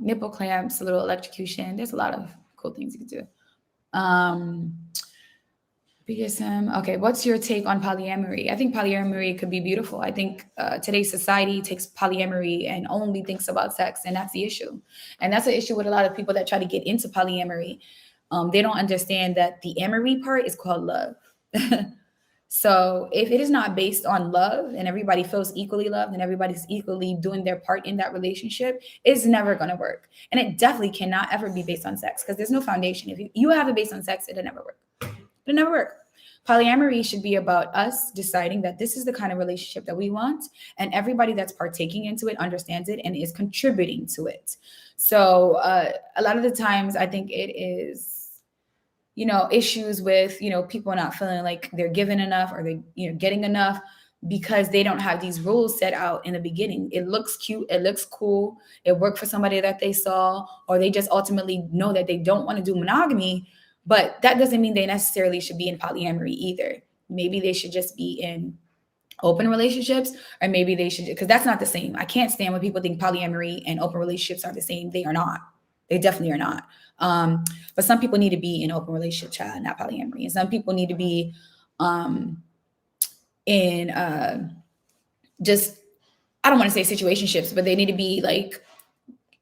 Nipple clamps, a little electrocution. There's a lot of cool things you can do. BDSM. Okay, what's your take on polyamory? I think polyamory could be beautiful. I think today's society takes polyamory and only thinks about sex, and that's the issue. And that's the issue with a lot of people that try to get into polyamory. They don't understand that the amory part is called love. So if it is not based on love and everybody feels equally loved and everybody's equally doing their part in that relationship, it's never going to work. And it definitely cannot ever be based on sex because there's no foundation. If you have it based on sex, it'll never work. It'll never work. Polyamory should be about us deciding that this is the kind of relationship that we want, and everybody that's partaking into it understands it and is contributing to it. So a lot of the times I think it is, you know, issues with, you know, people not feeling like they're given enough or they, you know, getting enough because they don't have these rules set out in the beginning. It looks cute. It looks cool. It worked for somebody that they saw, or they just ultimately know that they don't want to do monogamy. But that doesn't mean they necessarily should be in polyamory either. Maybe they should just be in open relationships, or maybe they should, because that's not the same. I can't stand when people think polyamory and open relationships are the same. They are not. They definitely are not. But some people need to be in open relationship, child, not polyamory. And some people need to be in just, I don't want to say situationships, but they need to be like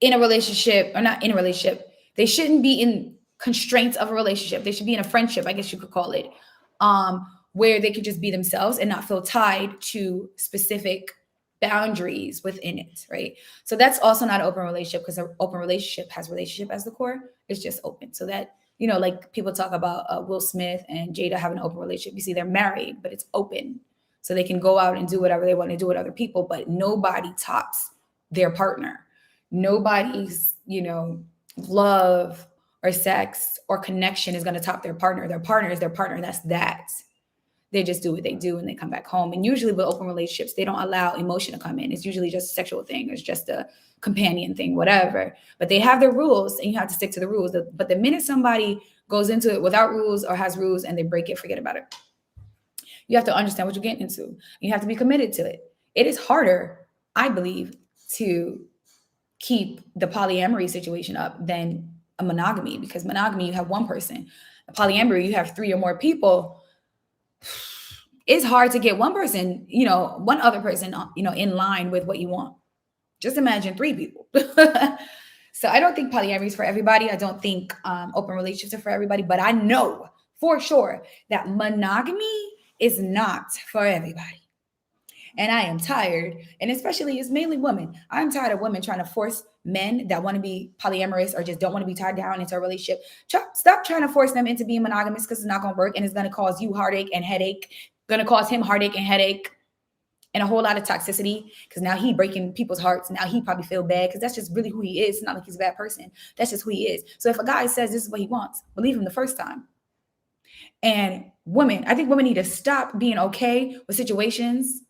in a relationship, or not in a relationship. They shouldn't be in constraints of a relationship. They should be in a friendship, I guess you could call it, where they could just be themselves and not feel tied to specific boundaries within it, right? So that's also not an open relationship, because an open relationship has relationship as the core. It's just open. So that, you know, like people talk about Will Smith and Jada having an open relationship. You see, they're married, but it's open. So they can go out and do whatever they want to do with other people, but nobody tops their partner. Nobody's, you know, love or sex or connection is going to top their partner. Their partner is their partner. That's that. They just do what they do and they come back home. And usually with open relationships, they don't allow emotion to come in. It's usually just a sexual thing. It's just a companion thing, whatever. But they have their rules and you have to stick to the rules. But the minute somebody goes into it without rules or has rules and they break it, forget about it. You have to understand what you're getting into. You have to be committed to it. It is harder, I believe, to keep the polyamory situation up than a monogamy, because monogamy, you have one person. A polyamory, you have 3 or more people. It's hard to get one person, you know, one other person, you know, in line with what you want. Just imagine 3 people. So I don't think polyamory is for everybody. I don't think open relationships are for everybody, but I know for sure that monogamy is not for everybody. And I am tired, and especially it's mainly women. I'm tired of women trying to force men that want to be polyamorous or just don't want to be tied down into a relationship. Stop trying to force them into being monogamous, because it's not going to work, and it's going to cause you heartache and headache, going to cause him heartache and headache and a whole lot of toxicity, because now he breaking people's hearts. Now he probably feel bad, because that's just really who he is. It's not like he's a bad person. That's just who he is. So if a guy says this is what he wants, believe him the first time. And women, I think women need to stop being okay with situations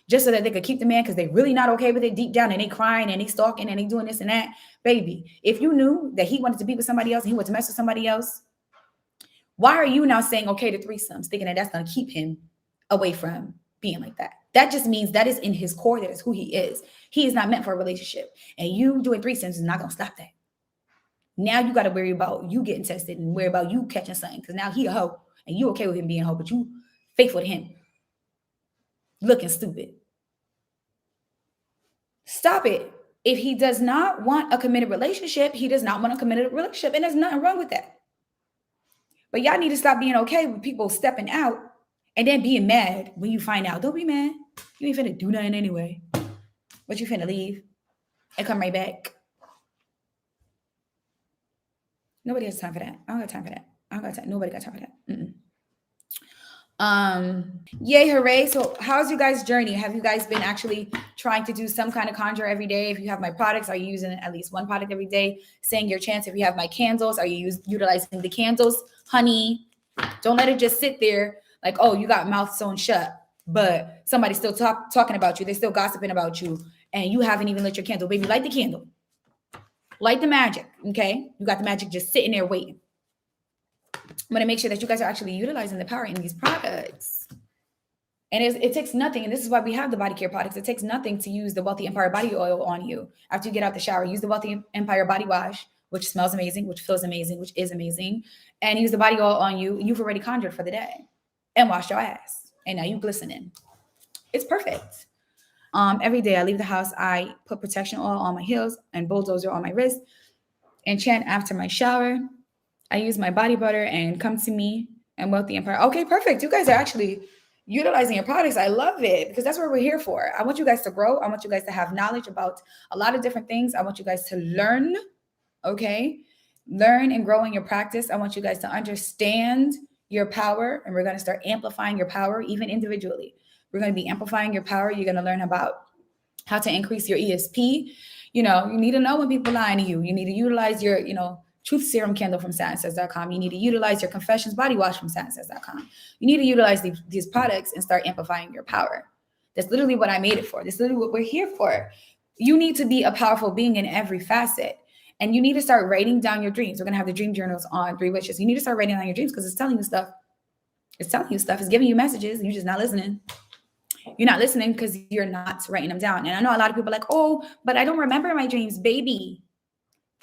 just so that they could keep the man, because they're really not okay with it deep down, and they crying and they stalking and they doing this and that. Baby, if you knew that he wanted to be with somebody else and he wanted to mess with somebody else, why are you now saying okay to threesomes, thinking that that's going to keep him away from being like that? That just means that is in his core. That is who he is. He is not meant for a relationship. And you doing threesomes is not going to stop that. Now you got to worry about you getting tested and worry about you catching something, because now he a hoe and you okay with him being a hoe, but you faithful to him looking stupid. Stop it. If he does not want a committed relationship, he does not want a committed relationship, and there's nothing wrong with that. But y'all need to stop being okay with people stepping out and then being mad when you find out. Don't be mad. You ain't finna do nothing anyway. But you finna leave and come right back. Nobody has time for that. I don't got time for that. I don't got time. Nobody got time for that. Yay, hooray. So how's you guys' journey? Have you guys been actually trying to do some kind of conjure every day? If you have my products, are you using at least one product every day? Saying your chants. If you have my candles, are you utilizing the candles? Honey, don't let it just sit there like, oh, you got mouth sewn shut, but somebody's still talking about you. They're still gossiping about you, and you haven't even lit your candle. Baby, light the candle. Light the magic, okay? You got the magic just sitting there waiting. I'm going to make sure that you guys are actually utilizing the power in these products. And it takes nothing. And this is why we have the body care products. It takes nothing to use the Wealthy Empire body oil on you. After you get out the shower, use the Wealthy Empire body wash, which smells amazing, which feels amazing, which is amazing. And use the body oil on you. You've already conjured for the day and washed your ass. And now you glistening. It's perfect. Every day I leave the house, I put protection oil on my heels and bulldozer on my wrist and chant after my shower. I use my body butter and come to me and Wealthy Empire. Okay, perfect. You guys are actually utilizing your products. I love it, because that's what we're here for. I want you guys to grow. I want you guys to have knowledge about a lot of different things. I want you guys to learn, okay? Learn and grow in your practice. I want you guys to understand your power, and we're going to start amplifying your power even individually. We're going to be amplifying your power. You're going to learn about how to increase your ESP. You know, you need to know when people lying to you. You need to utilize your, Truth Serum Candle from SatinSays.com. You need to utilize your Confessions Body Wash from SatinSays.com. You need to utilize these products and start amplifying your power. That's literally what I made it for. That's literally what we're here for. You need to be a powerful being in every facet. And you need to start writing down your dreams. We're going to have the dream journals on 3 Wishes. You need to start writing down your dreams, because it's telling you stuff. It's telling you stuff. It's giving you messages, and you're just not listening. You're not listening because you're not writing them down. And I know a lot of people are like, oh, but I don't remember my dreams, baby.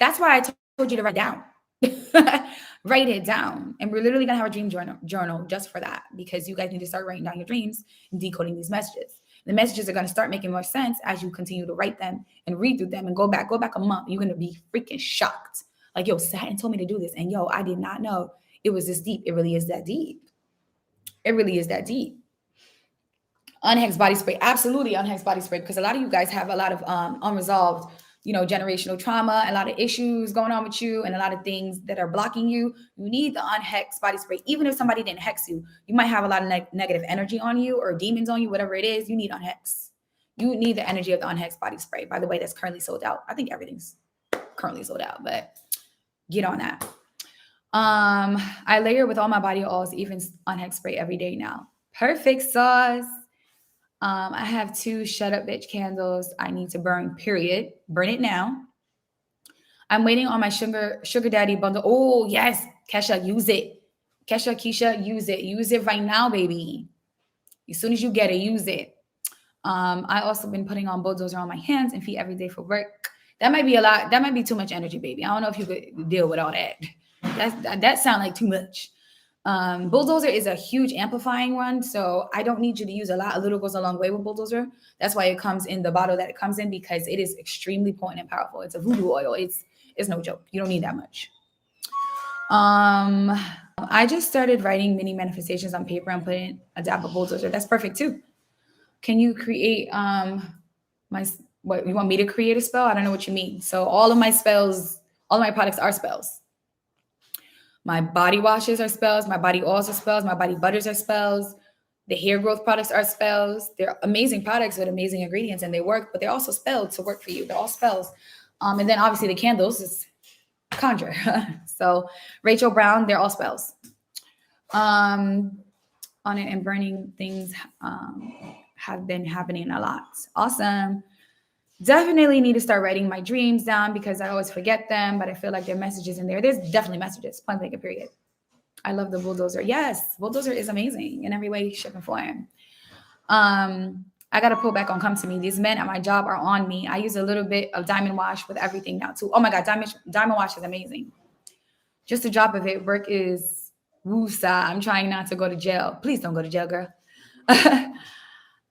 That's why I told told you to write down. Write it down. And we're literally gonna have a dream journal just for that, because you guys need to start writing down your dreams and decoding these messages. The messages are gonna start making more sense as you continue to write them and read through them and go back a month. You're gonna be freaking shocked. Like, yo, Satin told me to do this. And yo, I did not know it was this deep. It really is that deep. It really is that deep. Unhexed body spray, absolutely unhexed body spray, because a lot of you guys have a lot of unresolved, generational trauma, a lot of issues going on with you, and a lot of things that are blocking you. You need the unhexed body spray. Even if somebody didn't hex you, you might have a lot of negative energy on you or demons on you, whatever it is. You need unhex. You need the energy of the unhexed body spray. By the way, that's currently sold out. I think everything's currently sold out, but get on that. I layer with all my body oils, even unhexed spray every day now. Perfect sauce. I have 2 shut up bitch candles I need to burn, period. Burn it now. I'm waiting on my sugar daddy bundle. Oh, yes. Kesha, use it. Keisha, use it. Use it right now, baby. As soon as you get it, use it. I also been putting on bulldozer on my hands and feet every day for work. That might be a lot. That might be too much energy, baby. I don't know if you could deal with all that. That sounds like too much. Bulldozer is a huge amplifying one, so I don't need you to use a lot. A little goes a long way with bulldozer. That's why it comes in the bottle that it comes in, because it is extremely potent and powerful. It's a voodoo oil. It's no joke. You don't need that much. I just started writing mini manifestations on paper and putting a dab of bulldozer. That's perfect too. Can you create what you want me to create a spell? I don't know what you mean. So all of my spells, all of my products are spells. My body washes are spells. My body oils are spells. My body butters are spells. The hair growth products are spells. They're amazing products with amazing ingredients, and they work, but they're also spelled to work for you. They're all spells. And then obviously the candles is conjure. So Rachel Brown, they're all spells. On it and burning things have been happening a lot. Awesome. Definitely need to start writing my dreams down, because I always forget them, but I feel like there are messages in there. There's definitely messages, point blank, period. I love the bulldozer. Yes, bulldozer is amazing in every way, shape, and form. I got to pull back on come to me. These men at my job are on me. I use a little bit of diamond wash with everything now too. Oh my God, diamond wash is amazing. Just a drop of it. Work is woosa. I'm trying not to go to jail. Please don't go to jail, girl.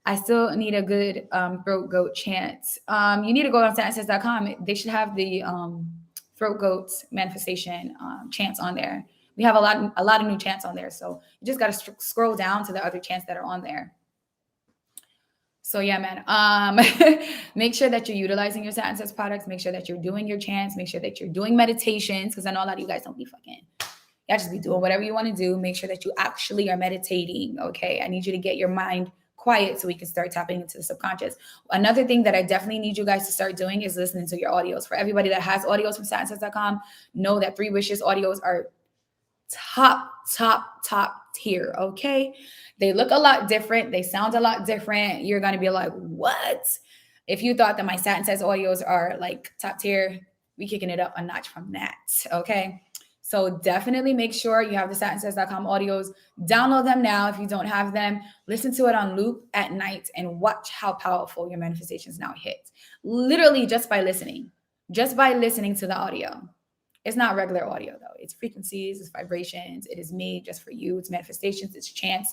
I still need a good throat goat chant. You need to go on SatinSays.com. They should have the throat goat manifestation chants on there. We have a lot of new chants on there. So you just got to scroll down to the other chants that are on there. So yeah, man, make sure that you're utilizing your SatinSays products. Make sure that you're doing your chants. Make sure that you're doing meditations, because I know a lot of you guys don't be fucking. Y'all just be doing whatever you want to do. Make sure that you actually are meditating, okay? I need you to get your mind quiet so we can start tapping into the subconscious. Another thing that I definitely need you guys to start doing is listening to your audios. For everybody that has audios from SatinSays.com, know that 3 Wishes audios are top tier, okay? They look a lot different. They sound a lot different. You're going to be like, what? If you thought that my SatinSays audios are like top tier, we kicking it up a notch from that, okay? So definitely make sure you have the SatinSays.com audios. Download them now if you don't have them. Listen to it on loop at night and watch how powerful your manifestations now hit. Literally just by listening to the audio. It's not regular audio though. It's frequencies, it's vibrations. It is made just for you. It's manifestations, it's chants,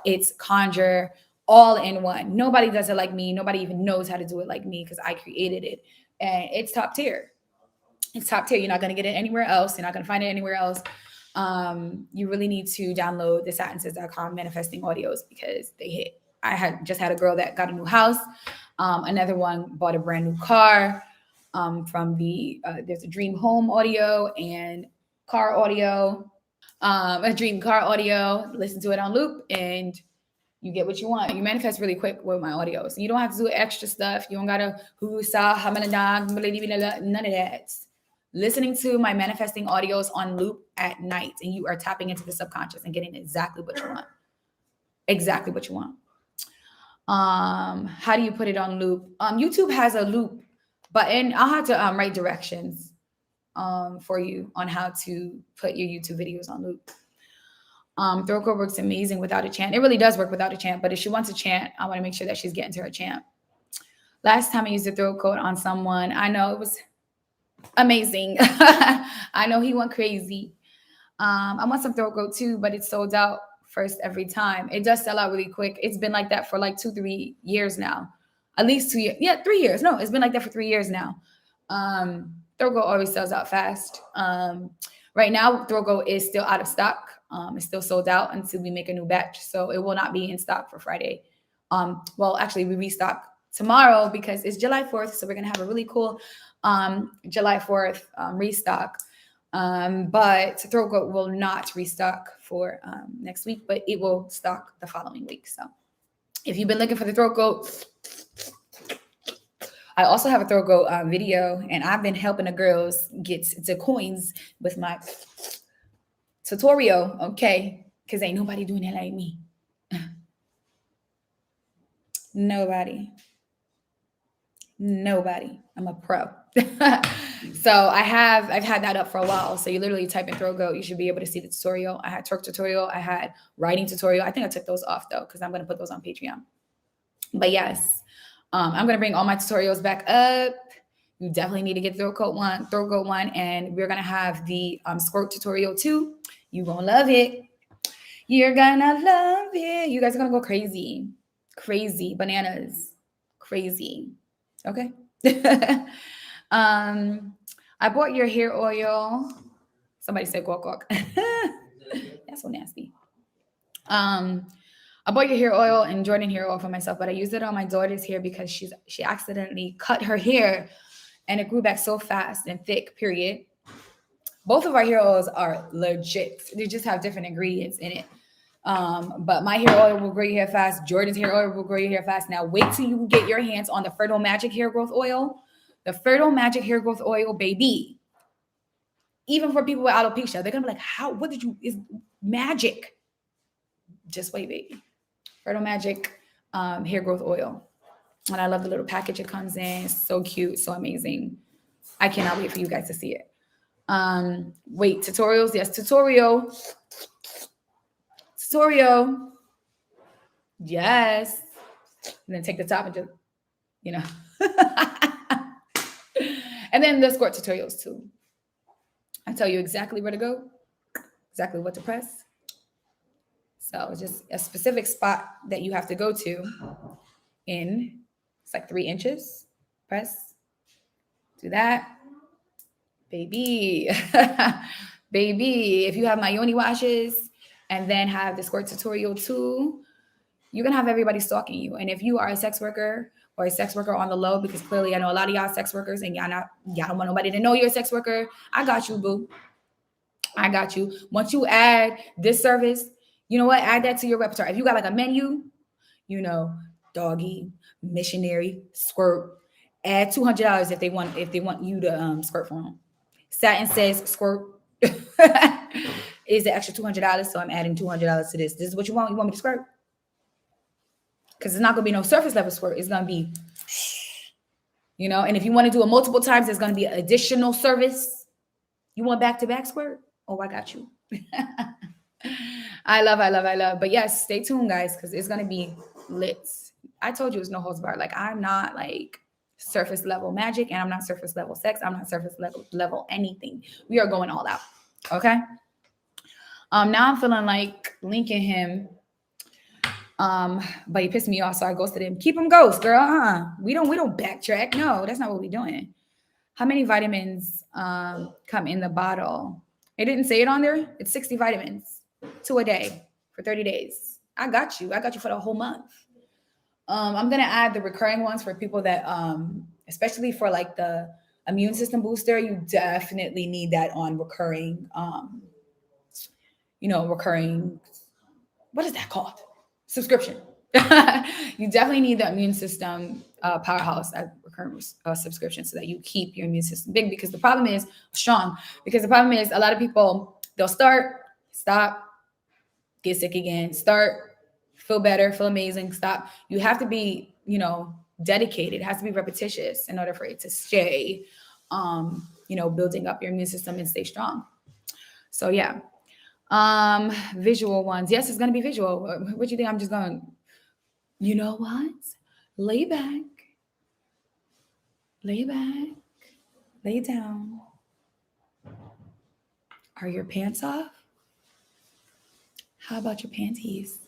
it's conjure, all in one. Nobody does it like me. Nobody even knows how to do it like me, because I created it. And it's top tier. It's top tier. You're not going to get it anywhere else. You're not going to find it anywhere else. You really need to download the SatinSays.com manifesting audios, because they hit. I had just had a girl that got a new house. Another one bought a brand new car from there's a dream home audio and car audio, a dream car audio. Listen to it on loop and you get what you want. You manifest really quick with my audios. You don't have to do extra stuff. You don't got to none of that. Listening to my manifesting audios on loop at night, and you are tapping into the subconscious and getting exactly what you want. Exactly what you want. How do you put it on loop? YouTube has a loop button. I'll have to write directions for you on how to put your YouTube videos on loop. Throat coat works amazing without a chant. It really does work without a chant, but if she wants a chant, I want to make sure that she's getting to her chant. Last time I used the throat coat on someone, I know it was Amazing. I know he went crazy. I want some throat goat too, but it's sold out first every time. It does sell out really quick. It's been like that for like 2-3 years now. At least 2 years. Yeah, 3 years. No, it's been like that for 3 years now. Throat goat always sells out fast. Right now, throat goat is still out of stock. It's still sold out until we make a new batch. So it will not be in stock for Friday. Well, actually, we restock tomorrow because it's July 4th. So we're going to have a really cool July 4th restock. But throat goat will not restock for next week, but it will stock the following week. So if you've been looking for the throat goat, I also have a throat goat video, and I've been helping the girls get the coins with my tutorial, okay? Because ain't nobody doing it like me. Nobody. I'm a pro. So I've had that up for a while. So you literally type in throat goat, you should be able to see the tutorial. I had twerk tutorial, I had writing tutorial. I think I took those off though, because I'm going to put those on Patreon. But yes, I'm going to bring all my tutorials back up. You definitely need to get throat goat one, and we're going to have the squirt tutorial too. You're going to love it. You're going to love it. You guys are going to go crazy. Crazy. Bananas. Crazy. Okay. I bought your hair oil. Somebody said guac guac. That's so nasty. I bought your hair oil and Jordan hair oil for myself, but I used it on my daughter's hair because she accidentally cut her hair and it grew back so fast and thick, period. Both of our hair oils are legit. They just have different ingredients in it. But my hair oil will grow your hair fast. Jordan's hair oil will grow your hair fast. Now wait till you get your hands on the Fertile Magic hair growth oil. The Fertile Magic hair growth oil, baby. Even for people with alopecia, they're gonna be like, "How? What did you? Is magic?" Just wait, baby. Fertile Magic hair growth oil, and I love the little package it comes in. It's so cute, so amazing. I cannot wait for you guys to see it. Wait, tutorials? Yes, tutorial. Yes. And then take the top and just, and then the squirt tutorials too. I tell you exactly where to go, exactly what to press. So it's just a specific spot that you have to go to it's like 3 inches. Press. Do that. Baby. Baby. If you have my yoni washes and then have the squirt tutorial too, you're going to have everybody stalking you. And if you are a sex worker or a sex worker on the low, because clearly I know a lot of y'all sex workers and y'all don't want nobody to know you're a sex worker, I got you, boo. I got you. Once you add this service, you know what? Add that to your repertoire. If you got like a menu, doggy, missionary, squirt, add $200 if they want you to squirt for them. SatinSays squirt is the extra $200, so I'm adding $200 to this. This is what you want. You want me to squirt? Because it's not going to be no surface level squirt. It's going to be, and if you want to do it multiple times, there's going to be an additional service. You want back-to-back squirt? Oh, I got you. I love. But yes, stay tuned, guys, because it's going to be lit. I told you it's no holds barred. Like, I'm not like surface level magic, and I'm not surface level sex. I'm not surface level anything. We are going all out. Okay? Now I'm feeling like linking him. But he pissed me off, so I ghosted him. Keep him ghost, girl. We don't backtrack. No, that's not what we're doing. How many vitamins come in the bottle? It didn't say it on there. It's 60 vitamins, 2 a day for 30 days. I got you for the whole month. I'm gonna add the recurring ones for people that, especially for like the immune system booster. You definitely need that on recurring. Recurring. What is that called? Subscription. You definitely need the immune system powerhouse at recurrent subscription so that you keep your immune system big, because the problem is strong. Because the problem is a lot of people, they'll start, stop, get sick again, start, feel better, feel amazing, stop. You have to be, dedicated. It has to be repetitious in order for it to stay, building up your immune system and stay strong. So yeah. Visual ones. Yes, it's going to be visual. What do you think? I'm just going, you know what? Lay back. Lay down. Are your pants off? How about your panties?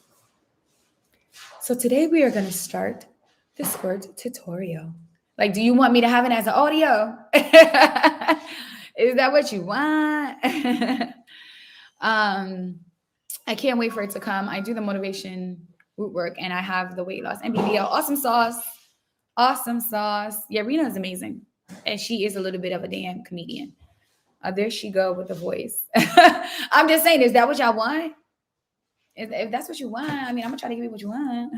So today we are going to start the squirt tutorial. Like, do you want me to have it as an audio? Is that what you want? I can't wait for it to come. I do the motivation Rootwork and I have the weight loss and BBL. Awesome sauce. Awesome sauce. Yeah, Rena is amazing. And she is a little bit of a damn comedian. There she go with the voice. I'm just saying, is that what y'all want? If that's what you want, I mean, I'm gonna try to give you what you want.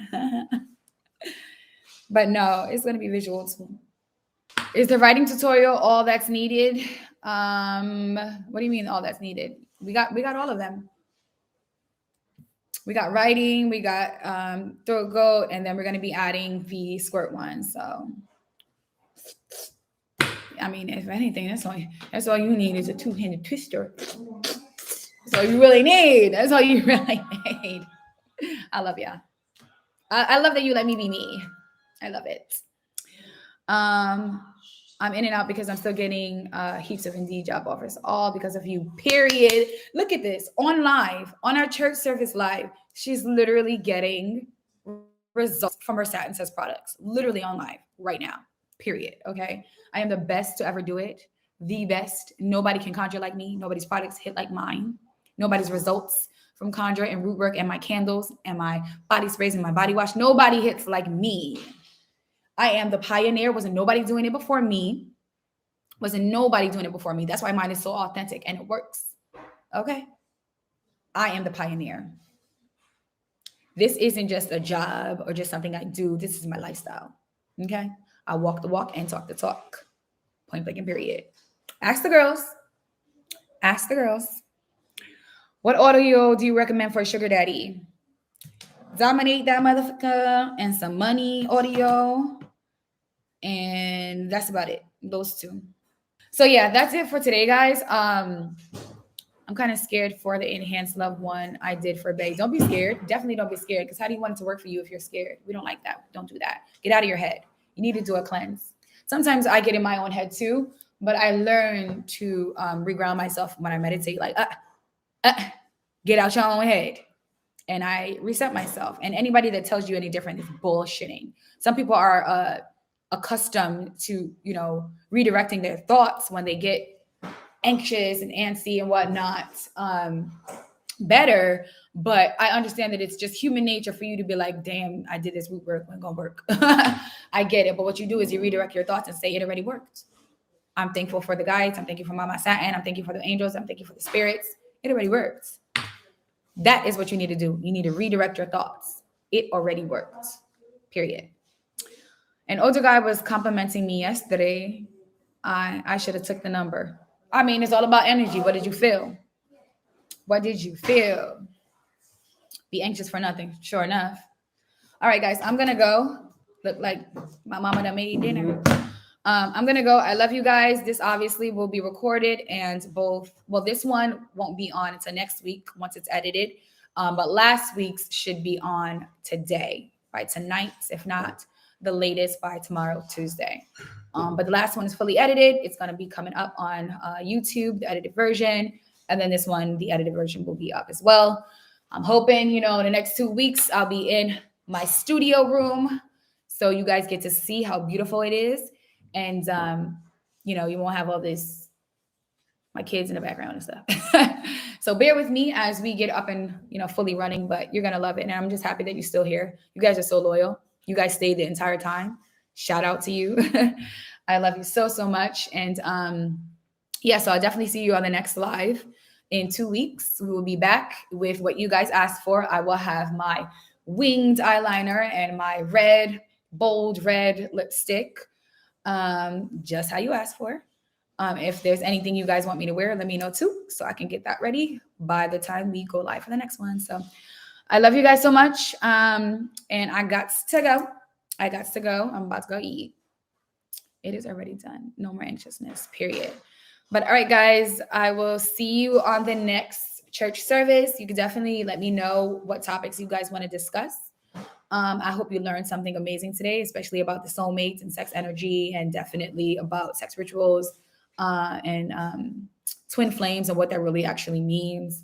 But no, it's gonna be visual too. Is the writing tutorial all that's needed? What do you mean all that's needed? We got all of them. We got writing, we got throat goat, and then we're gonna be adding the squirt one. So I mean, if anything, that's all you need is a two-handed twister. That's all you really need. That's all you really need. I love ya. I love that you let me be me. I love it. I'm in and out because I'm still getting heaps of Indeed job offers, all because of you, period. Look at this, on live, on our church service live, she's literally getting results from her SatinSays products, literally on live right now, period, okay? I am the best to ever do it, the best. Nobody can conjure like me. Nobody's products hit like mine. Nobody's results from Conjure and Rootwork and my candles and my body sprays and my body wash. Nobody hits like me. I am the pioneer. Wasn't nobody doing it before me. Wasn't nobody doing it before me. That's why mine is so authentic and it works. Okay? I am the pioneer. This isn't just a job or just something I do. This is my lifestyle. Okay? I walk the walk and talk the talk. Point blank and period. Ask the girls. Ask the girls. What audio do you recommend for a sugar daddy? Dominate that motherfucker and some money audio. And that's about it. Those two. So yeah, that's it for today, guys. I'm kind of scared for the enhanced love one I did for Bay. Don't be scared. Definitely don't be scared. Because how do you want it to work for you if you're scared? We don't like that. Don't do that. Get out of your head. You need to do a cleanse. Sometimes I get in my own head too, but I learn to reground myself when I meditate. Like, get out your own head. And I reset myself. And anybody that tells you any different is bullshitting. Some people are accustomed to, redirecting their thoughts when they get anxious and antsy and whatnot better. But I understand that it's just human nature for you to be like, damn, I did this root work, wasn't gonna work. I get it. But what you do is you redirect your thoughts and say it already worked. I'm thankful for the guides. I'm thankful for Mama Satin. I'm thankful for the angels. I'm thankful for the spirits. It already worked. That is what you need to do. You need to redirect your thoughts. It already worked. Period. An older guy was complimenting me yesterday. I should have took the number. I mean, it's all about energy. What did you feel? What did you feel? Be anxious for nothing. Sure enough. All right, guys, I'm going to go. Look like my mama done made dinner. I'm going to go. I love you guys. This obviously will be recorded and this one won't be on until next week once it's edited. But last week's should be on today, by tonight, if not the latest by tomorrow, Tuesday. But the last one is fully edited. It's going to be coming up on YouTube, the edited version. And then this one, the edited version will be up as well. I'm hoping, in the next 2 weeks, I'll be in my studio room. So you guys get to see how beautiful it is. And, you won't have all this, my kids in the background and stuff. So bear with me as we get up and, fully running, but you're going to love it. And I'm just happy that you're still here. You guys are so loyal. You guys stayed the entire time. Shout out to you. I love you so, so much. And, so I'll definitely see you on the next live in 2 weeks. We will be back with what you guys asked for. I will have my winged eyeliner and my bold red lipstick. Just how you asked for. If there's anything you guys want me to wear, let me know too, so I can get that ready by the time we go live for the next one. So I love you guys so much. And I got to go. I'm about to go eat. It is already done. No more anxiousness, period. But all right, guys, I will see you on the next church service. You can definitely let me know what topics you guys want to discuss. I hope you learned something amazing today, especially about the soulmates and sex energy, and definitely about sex rituals. and twin flames and what that really actually means.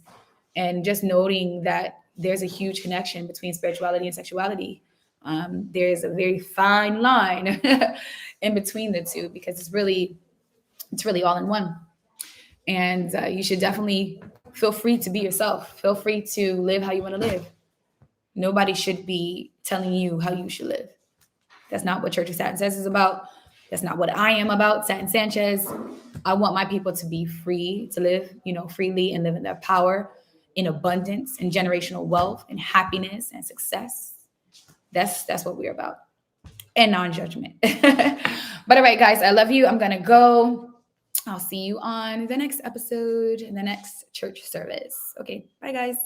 And just noting that there's a huge connection between spirituality and sexuality. There's a very fine line in between the two, because it's really all in one. And you should definitely feel free to be yourself. Feel free to live how you want to live. Nobody should be telling you how you should live. That's not what Church of Satin Says is about. That's not what I am about, Satin Sanchez. I want my people to be free to live, freely, and live in their power, in abundance, and generational wealth, and happiness, and success. That's what we're about. And non-judgment. But all right, guys, I love you. I'm going to go. I'll see you on the next episode, in the next church service. Okay, bye, guys.